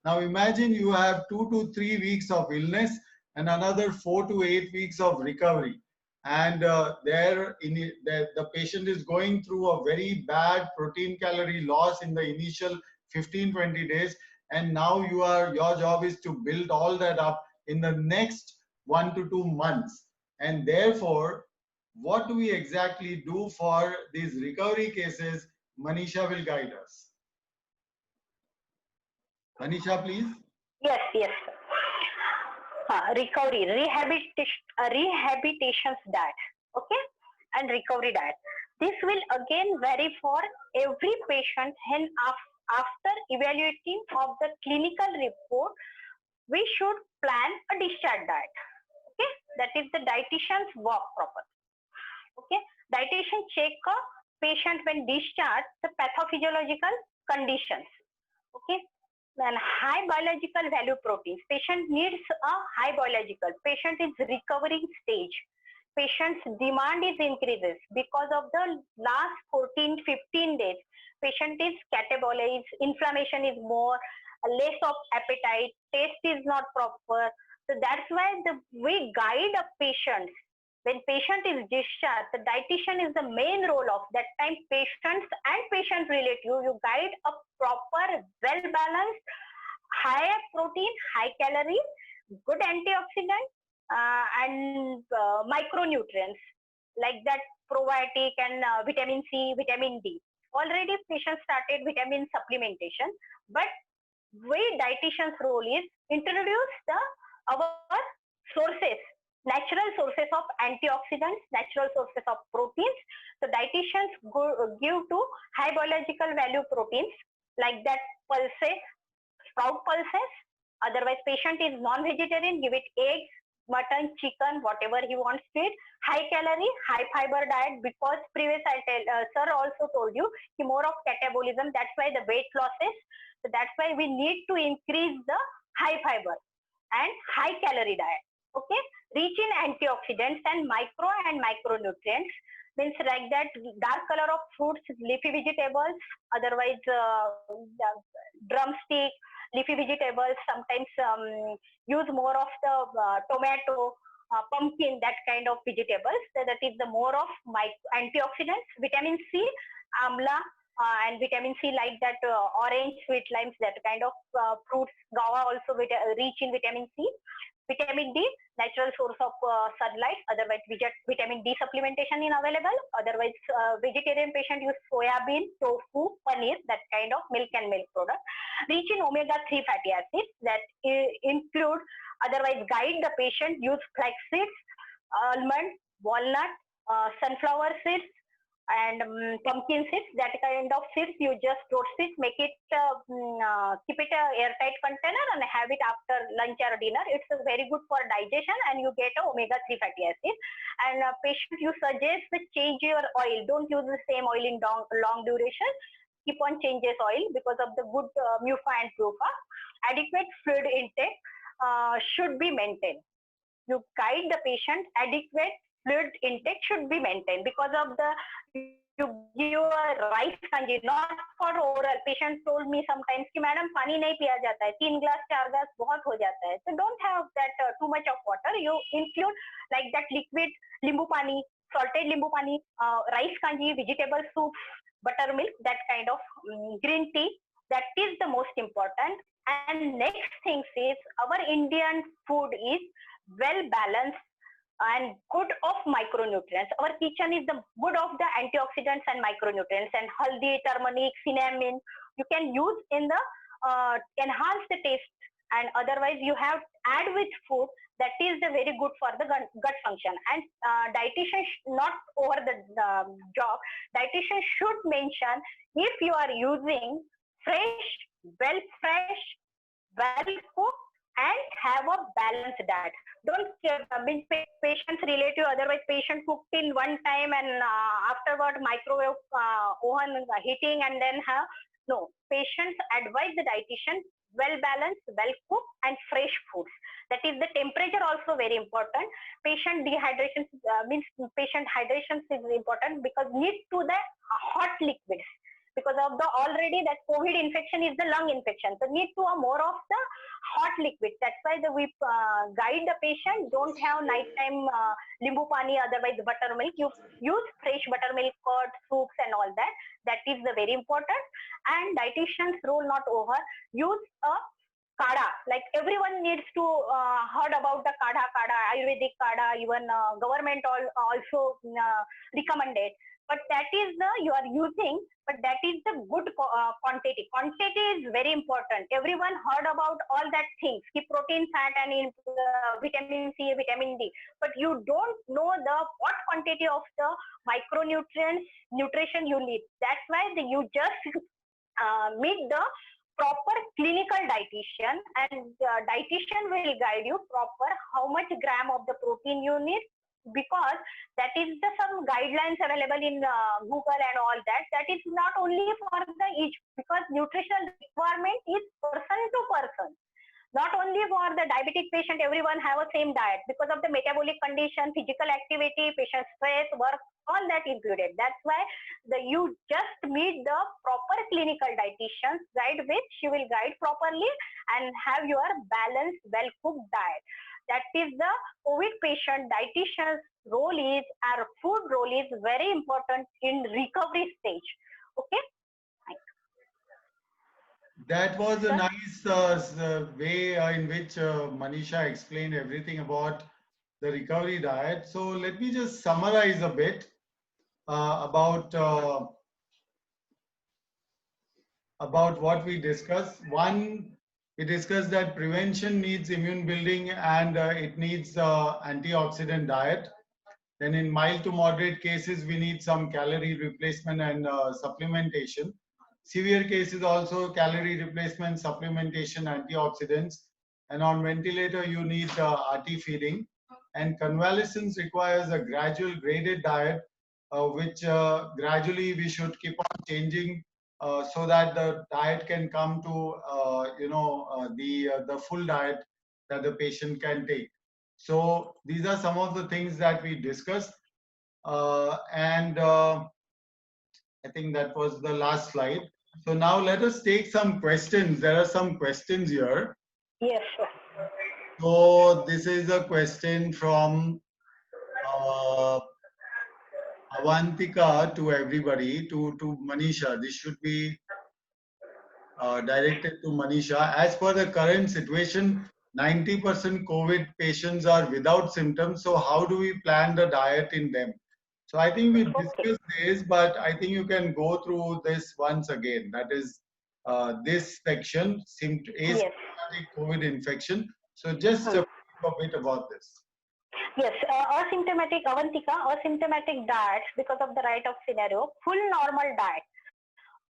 Now imagine you have 2 to 3 weeks of illness and another 4 to 8 weeks of recovery. and the patient is going through a very bad protein calorie loss in the initial 15-20 days, and now your job is to build all that up in the next 1 to 2 months. And therefore, what do we exactly do for these recovery cases? Manisha will guide us. Manisha, please. Yes, yes. Recovery, rehabilitation diet, okay, and recovery diet. This will again vary for every patient, and after evaluating of the clinical report, we should plan a discharge diet. Okay, that is the dietitian's work proper. Okay, dietitian check a patient when discharged the pathophysiological conditions. Okay, and high biological value proteins. Patient needs a high biological. Patient is recovering stage. Patient's demand is increases because of the last 14-15 days. Patient is catabolized, inflammation is more, less of appetite, taste is not proper. So that's why we guide a patient. When patient is discharged, the dietitian is the main role of that time. Patients and patient relative, you guide a proper, well balanced, high protein, high calorie, good antioxidant, and micronutrients like that probiotic and vitamin C, vitamin D. Already patient started vitamin supplementation, but we dietitian's role is introduce the our sources, natural sources of antioxidants, natural sources of proteins. So dietitians give to high biological value proteins like that pulses, sprout pulses. Otherwise, patient is non-vegetarian, give it eggs, mutton, chicken, whatever he wants to eat. High calorie, high fiber diet, because previous sir also told you more of catabolism. That's why the weight losses. So that's why we need to increase the high fiber and high calorie diet. Okay, rich in antioxidants and micronutrients, means like that dark color of fruits, leafy vegetables, otherwise drumstick, leafy vegetables, sometimes use more of the tomato, pumpkin, that kind of vegetables. So that is the more of antioxidants. Vitamin C, amla, and vitamin C like that orange, sweet limes, that kind of fruits. Guava also rich in vitamin C. Vitamin D, natural source of sunlight. Otherwise, vitamin D supplementation is available. Otherwise, vegetarian patient use soya bean, tofu, paneer, that kind of milk and milk product. Rich in omega-3 fatty acids that include, otherwise guide the patient use flax seeds, almond, walnut, sunflower seeds, and pumpkin seeds. That kind of seeds you just roast it, make it keep it a airtight container and have it after lunch or dinner. It's very good for digestion and you get a omega-3 fatty acid. And patient, you suggest to change your oil. Don't use the same oil in long duration. Keep on changes oil because of the good mufa and prufa. Adequate fluid intake should be maintained. You guide the patient, adequate fluid intake should be maintained because of the you give a rice kanji, not for oral. Patient told me sometimes कि madam पानी नहीं पिया जाता है, 3 glass 4 glass बहुत हो जाता है. So don't have that too much of water. You include like that liquid limbu pani, salted limbu pani, rice kanji, vegetable soup, buttermilk, that kind of green tea. That is the most important. And next thing is our Indian food is well balanced and good of micronutrients. Our kitchen is the good of the antioxidants and micronutrients, and haldi, turmeric, cinnamon you can use in the enhance the taste, and otherwise you have add with food. That is the very good for the gut function. And dietitian not over the job. Dietitian should mention if you are using fresh, well cooked, and have a balanced diet. Don't mean patient's relative, otherwise patient cooked in one time and afterward microwave oven heating and then have. No, patients advise the dietitian well balanced, well cooked and fresh foods. That is the temperature also very important. Patient dehydration means patient hydration is important because need to the hot liquids, because of the already that COVID infection is the lung infection. So need to more of the hot liquid. That's why we guide the patient, don't have nighttime limbu pani, otherwise buttermilk. You use fresh buttermilk, curd, soups and all that. That is the very important. And dietitian's role not over. Use a kada. Like everyone needs to heard about the kada, Ayurvedic kada, even government also recommended. But that is the you are using, but that is the good quantity. Quantity is very important. Everyone heard about all that things, keep protein, fat, and vitamin C, vitamin D. But you don't know the what quantity of the micronutrients, nutrition you need. That's why you just meet the proper clinical dietitian, and dietitian will guide you proper how much gram of the protein you need, because that is the some guidelines available in Google and all that. That is not only for the each, because nutritional requirement is person to person. Not only for the diabetic patient, everyone have a same diet because of the metabolic condition, physical activity, patient stress, work, all that included. That's why you just meet the proper clinical dietitians, guide which she will guide properly and have your balanced, well-cooked diet. That is the COVID patient dietitian's role is, our food role is very important in recovery stage. Okay. That was a nice way in which Manisha explained everything about the recovery diet. So let me just summarize a bit about what we discussed. One, we discussed that prevention needs immune building and it needs antioxidant diet. Then in mild to moderate cases, we need some calorie replacement and supplementation. Severe cases also calorie replacement, supplementation, antioxidants. And on ventilator, you need RT feeding. And convalescence requires a gradual graded diet, which gradually we should keep on changing so that the diet can come to the full diet that the patient can take. So these are some of the things that we discussed. I think that was the last slide. So now let us take some questions. There are some questions here. Yes, sir. So this is a question from Avantika to everybody, to Manisha. This should be directed to Manisha. As per the current situation, 90% COVID patients are without symptoms. So how do we plan the diet in them? So I think we discussed this, but I think you can go through this once again. That is this section, asymptomatic COVID infection. So just a bit about this. Yes, asymptomatic, Avantika, asymptomatic diet because of the right of scenario, full normal diet,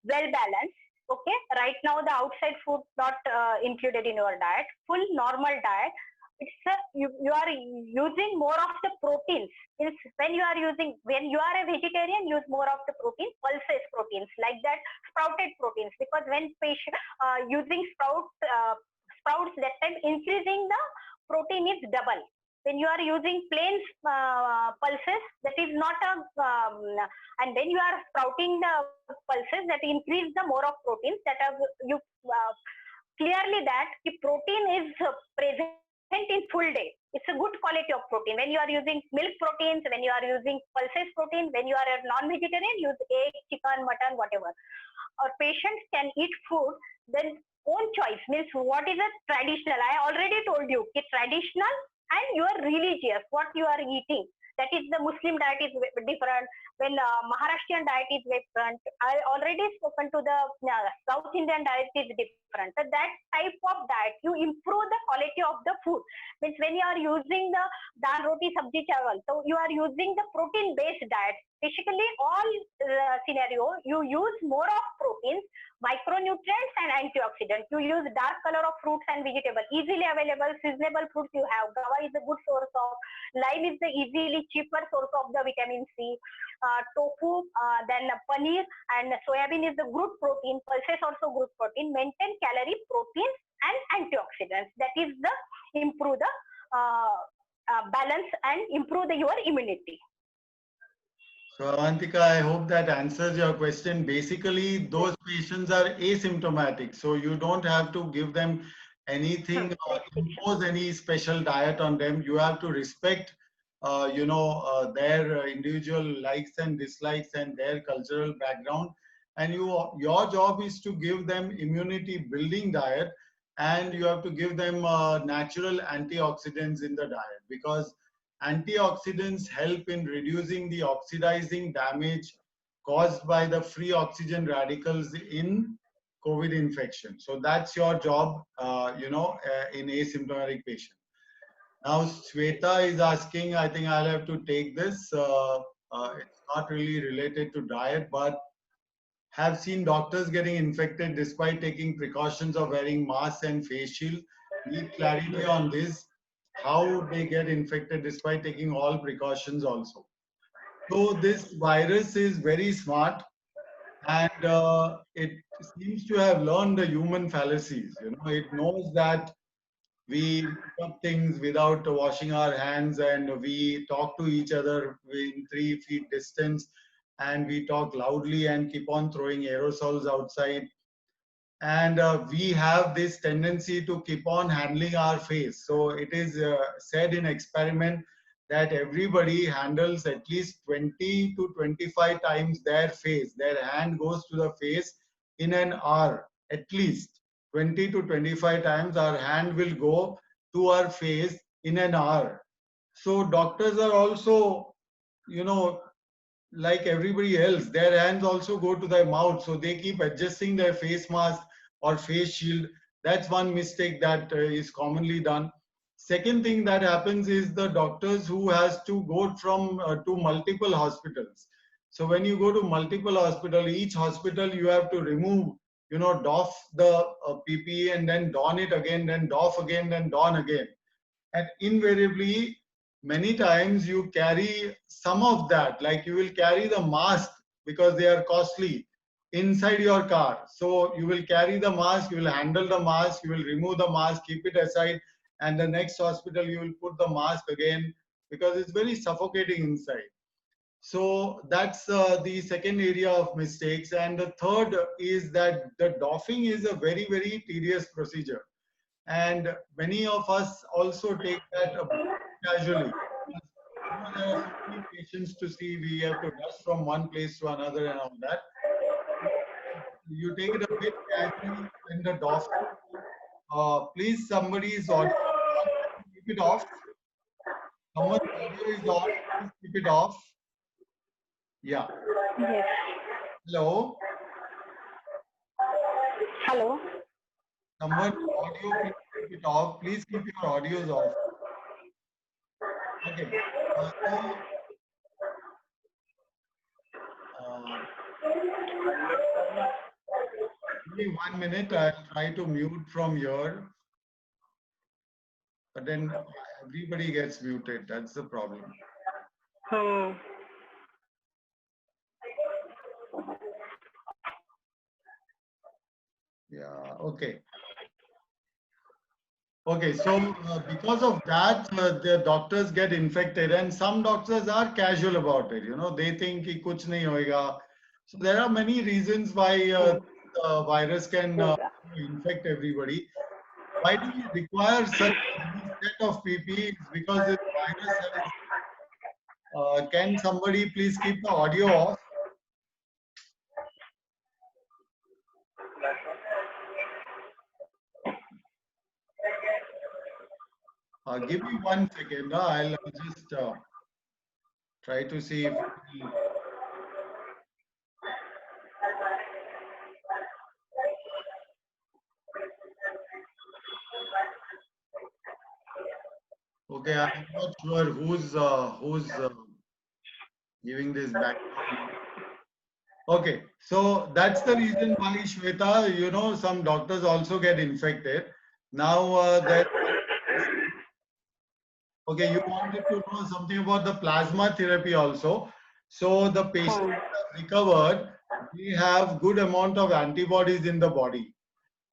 well balanced. Okay, right now the outside food not included in your diet, full normal diet. It's you are using more of the proteins. When you are a vegetarian, use more of the protein, pulses proteins, like that sprouted proteins, because when patient using sprouts, that time increasing the protein is double. When you are using plain pulses, that is not a, and when you are sprouting the pulses, that increase the more of proteins, that are you clearly that the protein is present in full day. It's a good quality of protein. When you are using milk proteins, when you are using pulses protein, when you are a non-vegetarian, use egg, chicken, mutton, whatever. Or patients can eat food, then own choice, means what is a traditional. I already told you, it's traditional and you are religious, what you are eating. That is the Muslim diet is different. When Maharashtrian diet is different. I already spoken to the South Indian diet is different. So that type of diet, you improve the quality of the food. Means when you are using the dal, roti, sabji, chawal, so you are using the protein-based diet. Basically, all scenario, you use more of proteins, micronutrients and antioxidants. You use dark color of fruits and vegetables, easily available, seasonable fruits you have. Guava is a good source of, lime is the easily cheaper source of the vitamin C. Tofu, then paneer and soybean is the good protein, pulses also good protein, maintain calorie, proteins and antioxidants. That is the improve the balance and improve your immunity. So Avantika, I hope that answers your question. Basically, those patients are asymptomatic, so you don't have to give them anything, Restriction. impose any special diet on them. You have to respect, their individual likes and dislikes and their cultural background. And your job is to give them immunity building diet, and you have to give them natural antioxidants in the diet, because antioxidants help in reducing the oxidizing damage caused by the free oxygen radicals in COVID infection. So that's your job, in asymptomatic patient. Now, Sweta is asking, I think I'll have to take this. It's not really related to diet, but have seen doctors getting infected despite taking precautions of wearing masks and face shield. Need clarity on this. How they get infected despite taking all precautions also. So this virus is very smart, and it seems to have learned the human fallacies. It knows that we pick up things without washing our hands, and we talk to each other in 3 feet distance, and we talk loudly and keep on throwing aerosols outside. And we have this tendency to keep on handling our face. So it is said in experiment that everybody handles at least 20 to 25 times their face. Their hand goes to the face in an hour. At least 20 to 25 times our hand will go to our face in an hour. So doctors are also, you know, like everybody else, their hands also go to their mouth. So they keep adjusting their face mask or face shield. That's one mistake that is commonly done. Second thing that happens is the doctors who has to go from to multiple hospitals. So when you go to multiple hospital, each hospital you have to remove, doff the PPE and then don it again, then doff again, then don again. And invariably, many times you carry some of that, like you will carry the mask because they are costly inside your car. So you will carry the mask, you will handle the mask, you will remove the mask, keep it aside, and the next hospital you will put the mask again, because it's very suffocating inside. So that's the second area of mistakes. And the third is that the doffing is a very, very tedious procedure, and many of us also take that a bit casually. There are so many patients to see, we have to rush from one place to another and all that. You take it a bit casually in the doffing. Please, somebody's audio is on. Keep it off. Someone's audio is on. Please keep it off. Yeah. Yes. Hello. Hello. Someone's audio, please keep it off. Please keep your audios off. Okay. So, uh, give me 1 minute. I'll try to mute from here, but then everybody gets muted. That's the problem. Hmm. Yeah. Okay. Okay. So because of that, the doctors get infected, and some doctors are casual about it. They think कि कुछ नहीं होएगा. So there are many reasons why the virus can infect everybody. Why do we require such a heavy set of PPEs? Because this virus has. Can somebody please keep the audio off? Give me 1 second. I'll just try to see if it will. Okay, I'm not sure who's giving this background. Okay, so that's the reason why, Shweta, some doctors also get infected. Now, okay, you wanted to know something about the plasma therapy also. So the patients Hmm. who have recovered, they have good amount of antibodies in the body.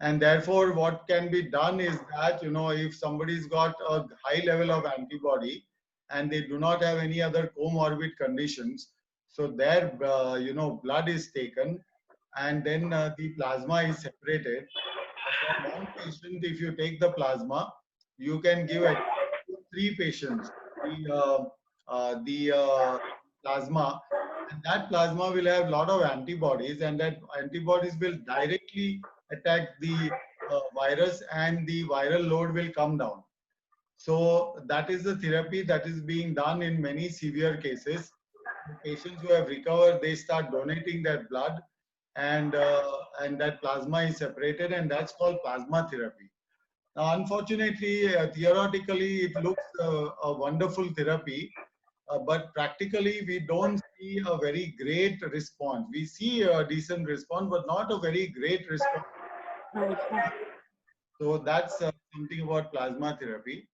And therefore, what can be done is that, if somebody's got a high level of antibody and they do not have any other comorbid conditions, So their, blood is taken, and then the plasma is separated. From one patient, if you take the plasma, you can give at least 3 patients the plasma, and that plasma will have a lot of antibodies, and that antibodies will directly attack the virus, and the viral load will come down. So that is the therapy that is being done in many severe cases. Patients who have recovered, they start donating their blood, and that plasma is separated, and that's called plasma therapy. Now, unfortunately, theoretically, it looks a wonderful therapy, but practically, we don't see a very great response. We see a decent response, but not a very great response. So that's something about plasma therapy.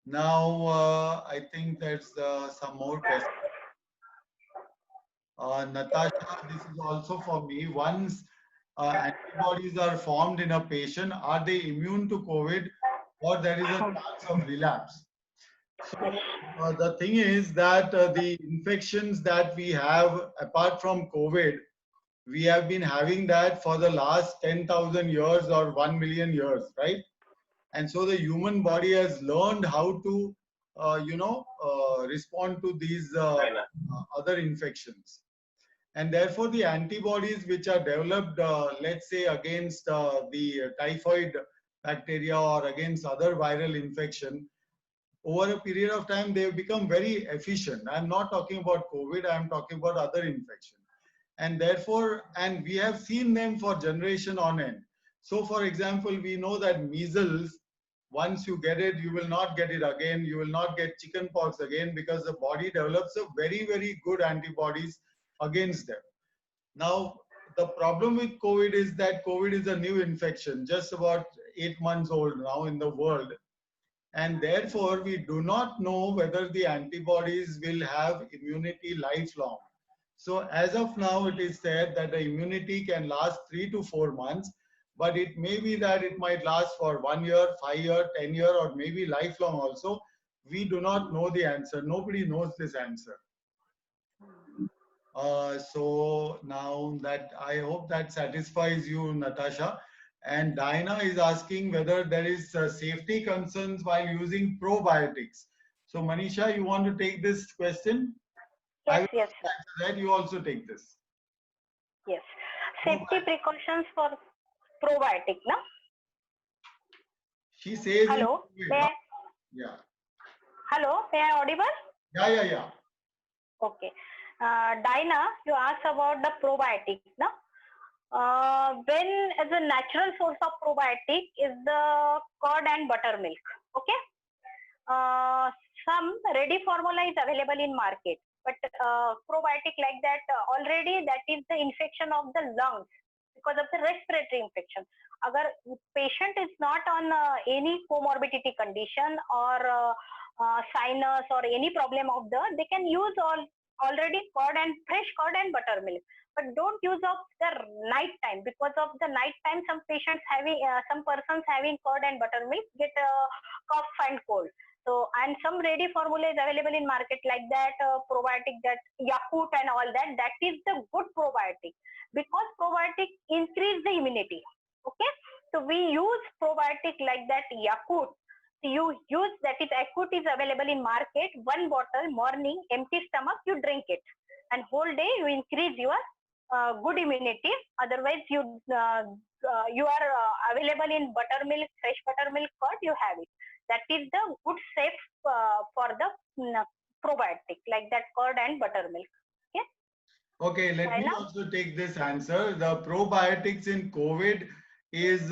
Now, I think there's some more questions. Natasha, this is also for me. Once antibodies are formed in a patient, are they immune to COVID, or there is a chance of relapse? So the thing is that the infections that we have, apart from COVID, we have been having that for the last 10,000 years or 1 million years, right? And so the human body has learned how to, respond to these other infections. And therefore, the antibodies which are developed, let's say, against the typhoid bacteria or against other viral infection, over a period of time, they've become very efficient. I'm not talking about COVID, I'm talking about other infection. And therefore, and we have seen them for generation on end. So for example, we know that measles, once you get it, you will not get it again. You will not get chickenpox again, because the body develops a very, very good antibodies against them. Now, the problem with COVID is that COVID is a new infection, just about 8 months old now in the world. And therefore, we do not know whether the antibodies will have immunity lifelong. So as of now, it is said that the immunity can last 3 to 4 months, but it may be that it might last for 1 year, 5 year, 10 year, or maybe lifelong also. We do not know the answer. Nobody knows this answer. So now that, I hope that satisfies you, Natasha. And Diana is asking whether there is safety concerns while using probiotics. So Manisha, you want to take this question? Yes, yes, sir. That you also take this. Yes. Safety precautions for probiotic, no? She says. Hello. Yeah. Hello. Am I audible? Yeah. Okay. Dinah, you asked about the probiotics, no? When as a natural source of probiotic is the curd and buttermilk. Okay. Some ready formula is available in market, but probiotic like that already that is the infection of the lungs because of the respiratory infection. Agar patient is not on any comorbidity condition or sinus or any problem of they can use already fresh curd and buttermilk, but don't use of the night time, because of the night time some patients having some persons having curd and buttermilk get cough and cold. So, and some ready formula is available in market like that probiotic, that Yakult and all that. That is the good probiotic, because probiotic increase the immunity. Okay, so we use probiotic like that Yakult. You use that is Yakult is available in market. 1 bottle morning, empty stomach, you drink it, and whole day you increase your good immunity. Otherwise, you are available in buttermilk, fresh buttermilk curd, you have it. That is the good safe for the probiotic like that curd and buttermilk. Okay. Okay, let me also take this answer. The probiotics in COVID is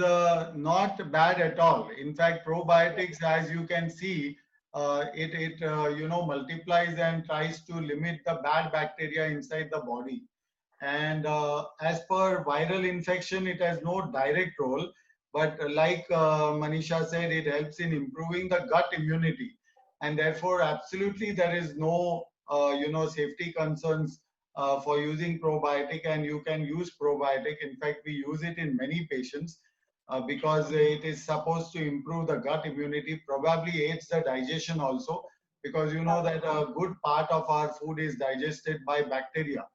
not bad at all. In fact, probiotics, as you can see, it multiplies and tries to limit the bad bacteria inside the body. And as per viral infection, it has no direct role, but like Manisha said, it helps in improving the gut immunity, and therefore, absolutely, there is no safety concerns for using probiotic, and you can use probiotic. In fact, we use it in many patients because it is supposed to improve the gut immunity, probably aids the digestion also. because you know that a good part of our food is digested by bacteria.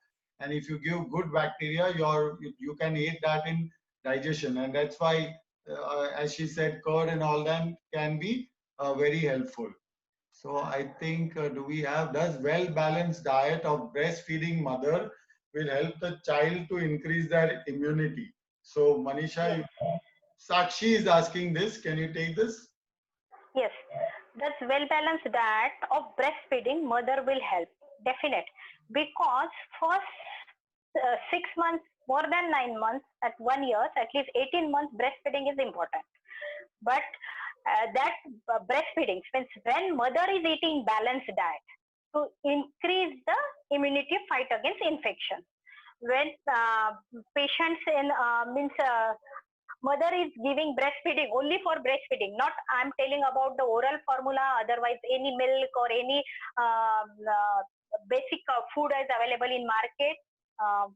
And if you give good bacteria, you can aid that in digestion. And that's why, as she said, curd and all them can be very helpful. So I think, do we have, does well-balanced diet of breastfeeding mother will help the child to increase their immunity? So Manisha, Yes. Sakshi is asking this. Can you take this? Yes, that's well-balanced diet of breastfeeding mother will help, definite, because first 6 months, more than 9 months, at 1 year, at least 18 months, breastfeeding is important. But that breastfeeding means when mother is eating balanced diet to increase the immunity fight against infection. When patients in means mother is giving breastfeeding only for breastfeeding, not I'm telling about the oral formula, otherwise any milk or any basic food is available in market. uh,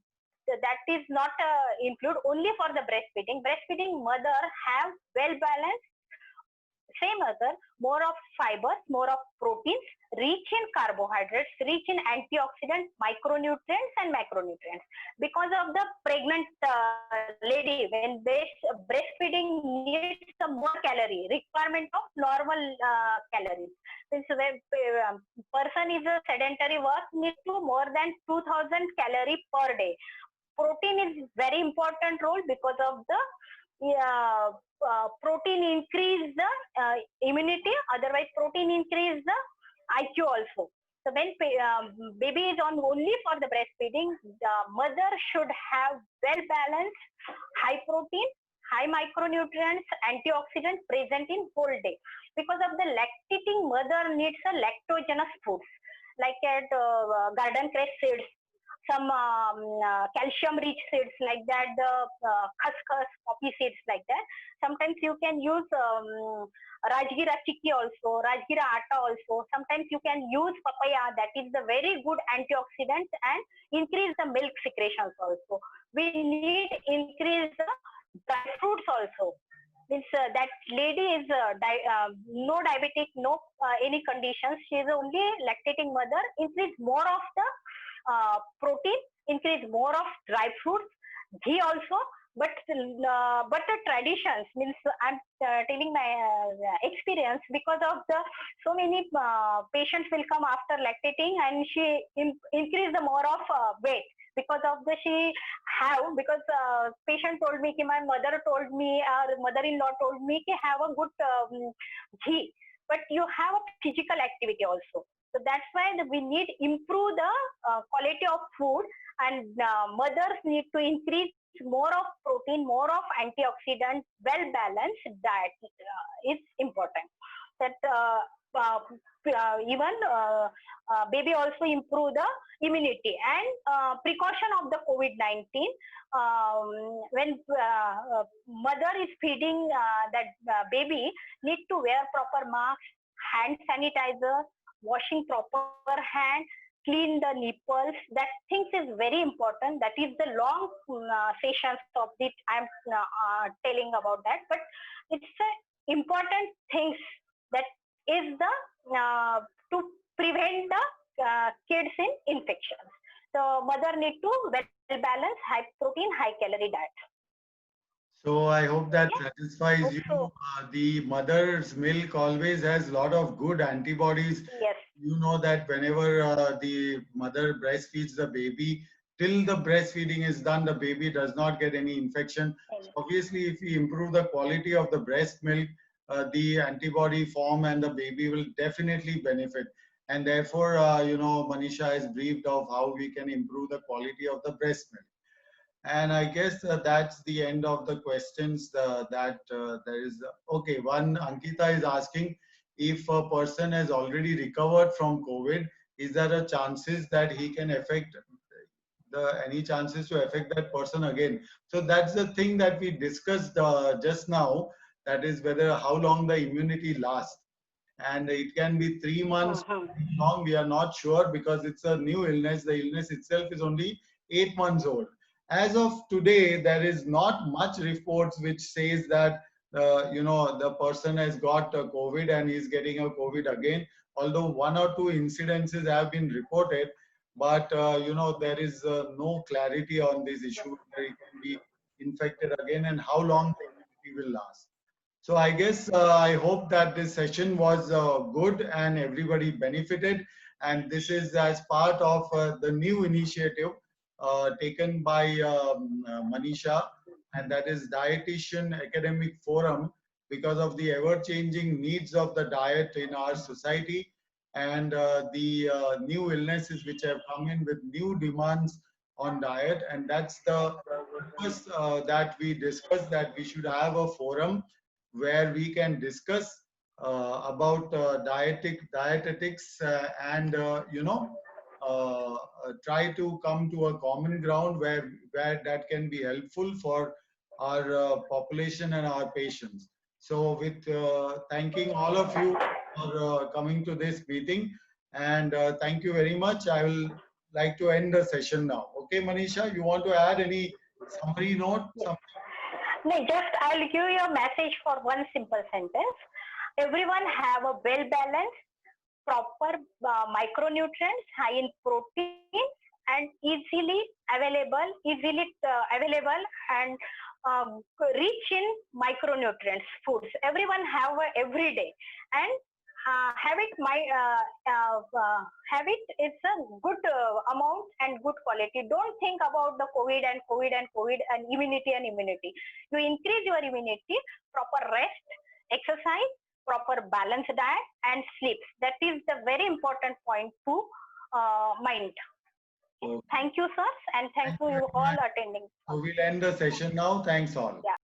that is not include only for the breastfeeding. Breastfeeding mother have well balanced, same other, more of fibers, more of proteins, rich in carbohydrates, rich in antioxidants, micronutrients and macronutrients. Because of the pregnant lady, when breastfeeding needs some more calorie, requirement of normal calories. Since when person is a sedentary work, need to more than 2000 calorie per day. Protein is very important role because of the yeah, protein increase the immunity, otherwise protein increase the IQ also. So when baby is on only for the breastfeeding, the mother should have well balanced, high protein, high micronutrients, antioxidants present in whole day. Because of the lactating mother needs a lactogenous foods like at garden cress seeds, some calcium rich seeds like that, the khaskhas, poppy seeds like that. Sometimes you can use rajgira chikki also, rajgira atta also. Sometimes you can use papaya, that is the very good antioxidant and increase the milk secretions also. We need increase the dry fruits also. Means that lady is no diabetic, no any conditions. She is only lactating mother. Increase more of the protein, increase more of dry fruits, ghee also. But the traditions means I'm telling my experience, because of the so many patients will come after lactating and she increase the more of weight because of the she have, because patient told me ki my mother told me or mother-in-law told me ki have a good ghee, but you have a physical activity also. So that's why we need improve the quality of food, and mothers need to increase more of protein, more of antioxidant, well balanced diet is important. That even baby also improve the immunity and precaution of the COVID-19. When mother is feeding that baby, need to wear proper mask, hand sanitizer, washing proper hand, clean the nipples. That things is very important. That is the long sessions of it. I'm telling about that, but it's important things that is the to prevent the kids in infections. So mother need to well balance, high protein, high calorie diet. So I hope that Yeah, satisfies hope you. so. The mother's milk always has a lot of good antibodies. Yes, You know that whenever the mother breastfeeds the baby, till the breastfeeding is done, the baby does not get any infection. So obviously, if we improve the quality of the breast milk, the antibody form and the baby will definitely benefit. And therefore, Manisha has briefed of how we can improve the quality of the breast milk. And I guess that's the end of the questions that there is. Okay, one Ankita is asking if a person has already recovered from COVID, is there a chances that he can affect any chances to affect that person again? So that's the thing that we discussed just now. That is whether how long the immunity lasts, and it can be 3 months long. We are not sure because it's a new illness. The illness itself is only 8 months old. As of today, there is not much reports which says that the person has got COVID and is getting a COVID again, although 1 or 2 incidences have been reported, but there is no clarity on this issue whether it can be infected again and how long the immunity will last. So I guess I hope that this session was good and everybody benefited. And this is as part of the new initiative taken by Manisha, and that is Dietitian Academic Forum, because of the ever-changing needs of the diet in our society and the new illnesses which have come in with new demands on diet. And that's the purpose that we discussed, that we should have a forum where we can discuss about dietetics and try to come to a common ground where that can be helpful for our population and our patients. So with thanking all of you for coming to this meeting, and thank you very much. I will like to end the session now. Okay, Manisha, you want to add any summary note? No, just I'll give you a message for one simple sentence. Everyone have a well balanced, proper micronutrients, high in protein, and easily available and rich in micronutrients foods. Everyone have every day, and have it. It's a good amount and good quality. Don't think about the COVID and immunity. You increase your immunity, proper rest, exercise, proper balanced diet, and sleep. That is the very important point to mind. Okay. Thank you, sir, and thank you all attending. So we'll end the session now. Thanks all. Yeah.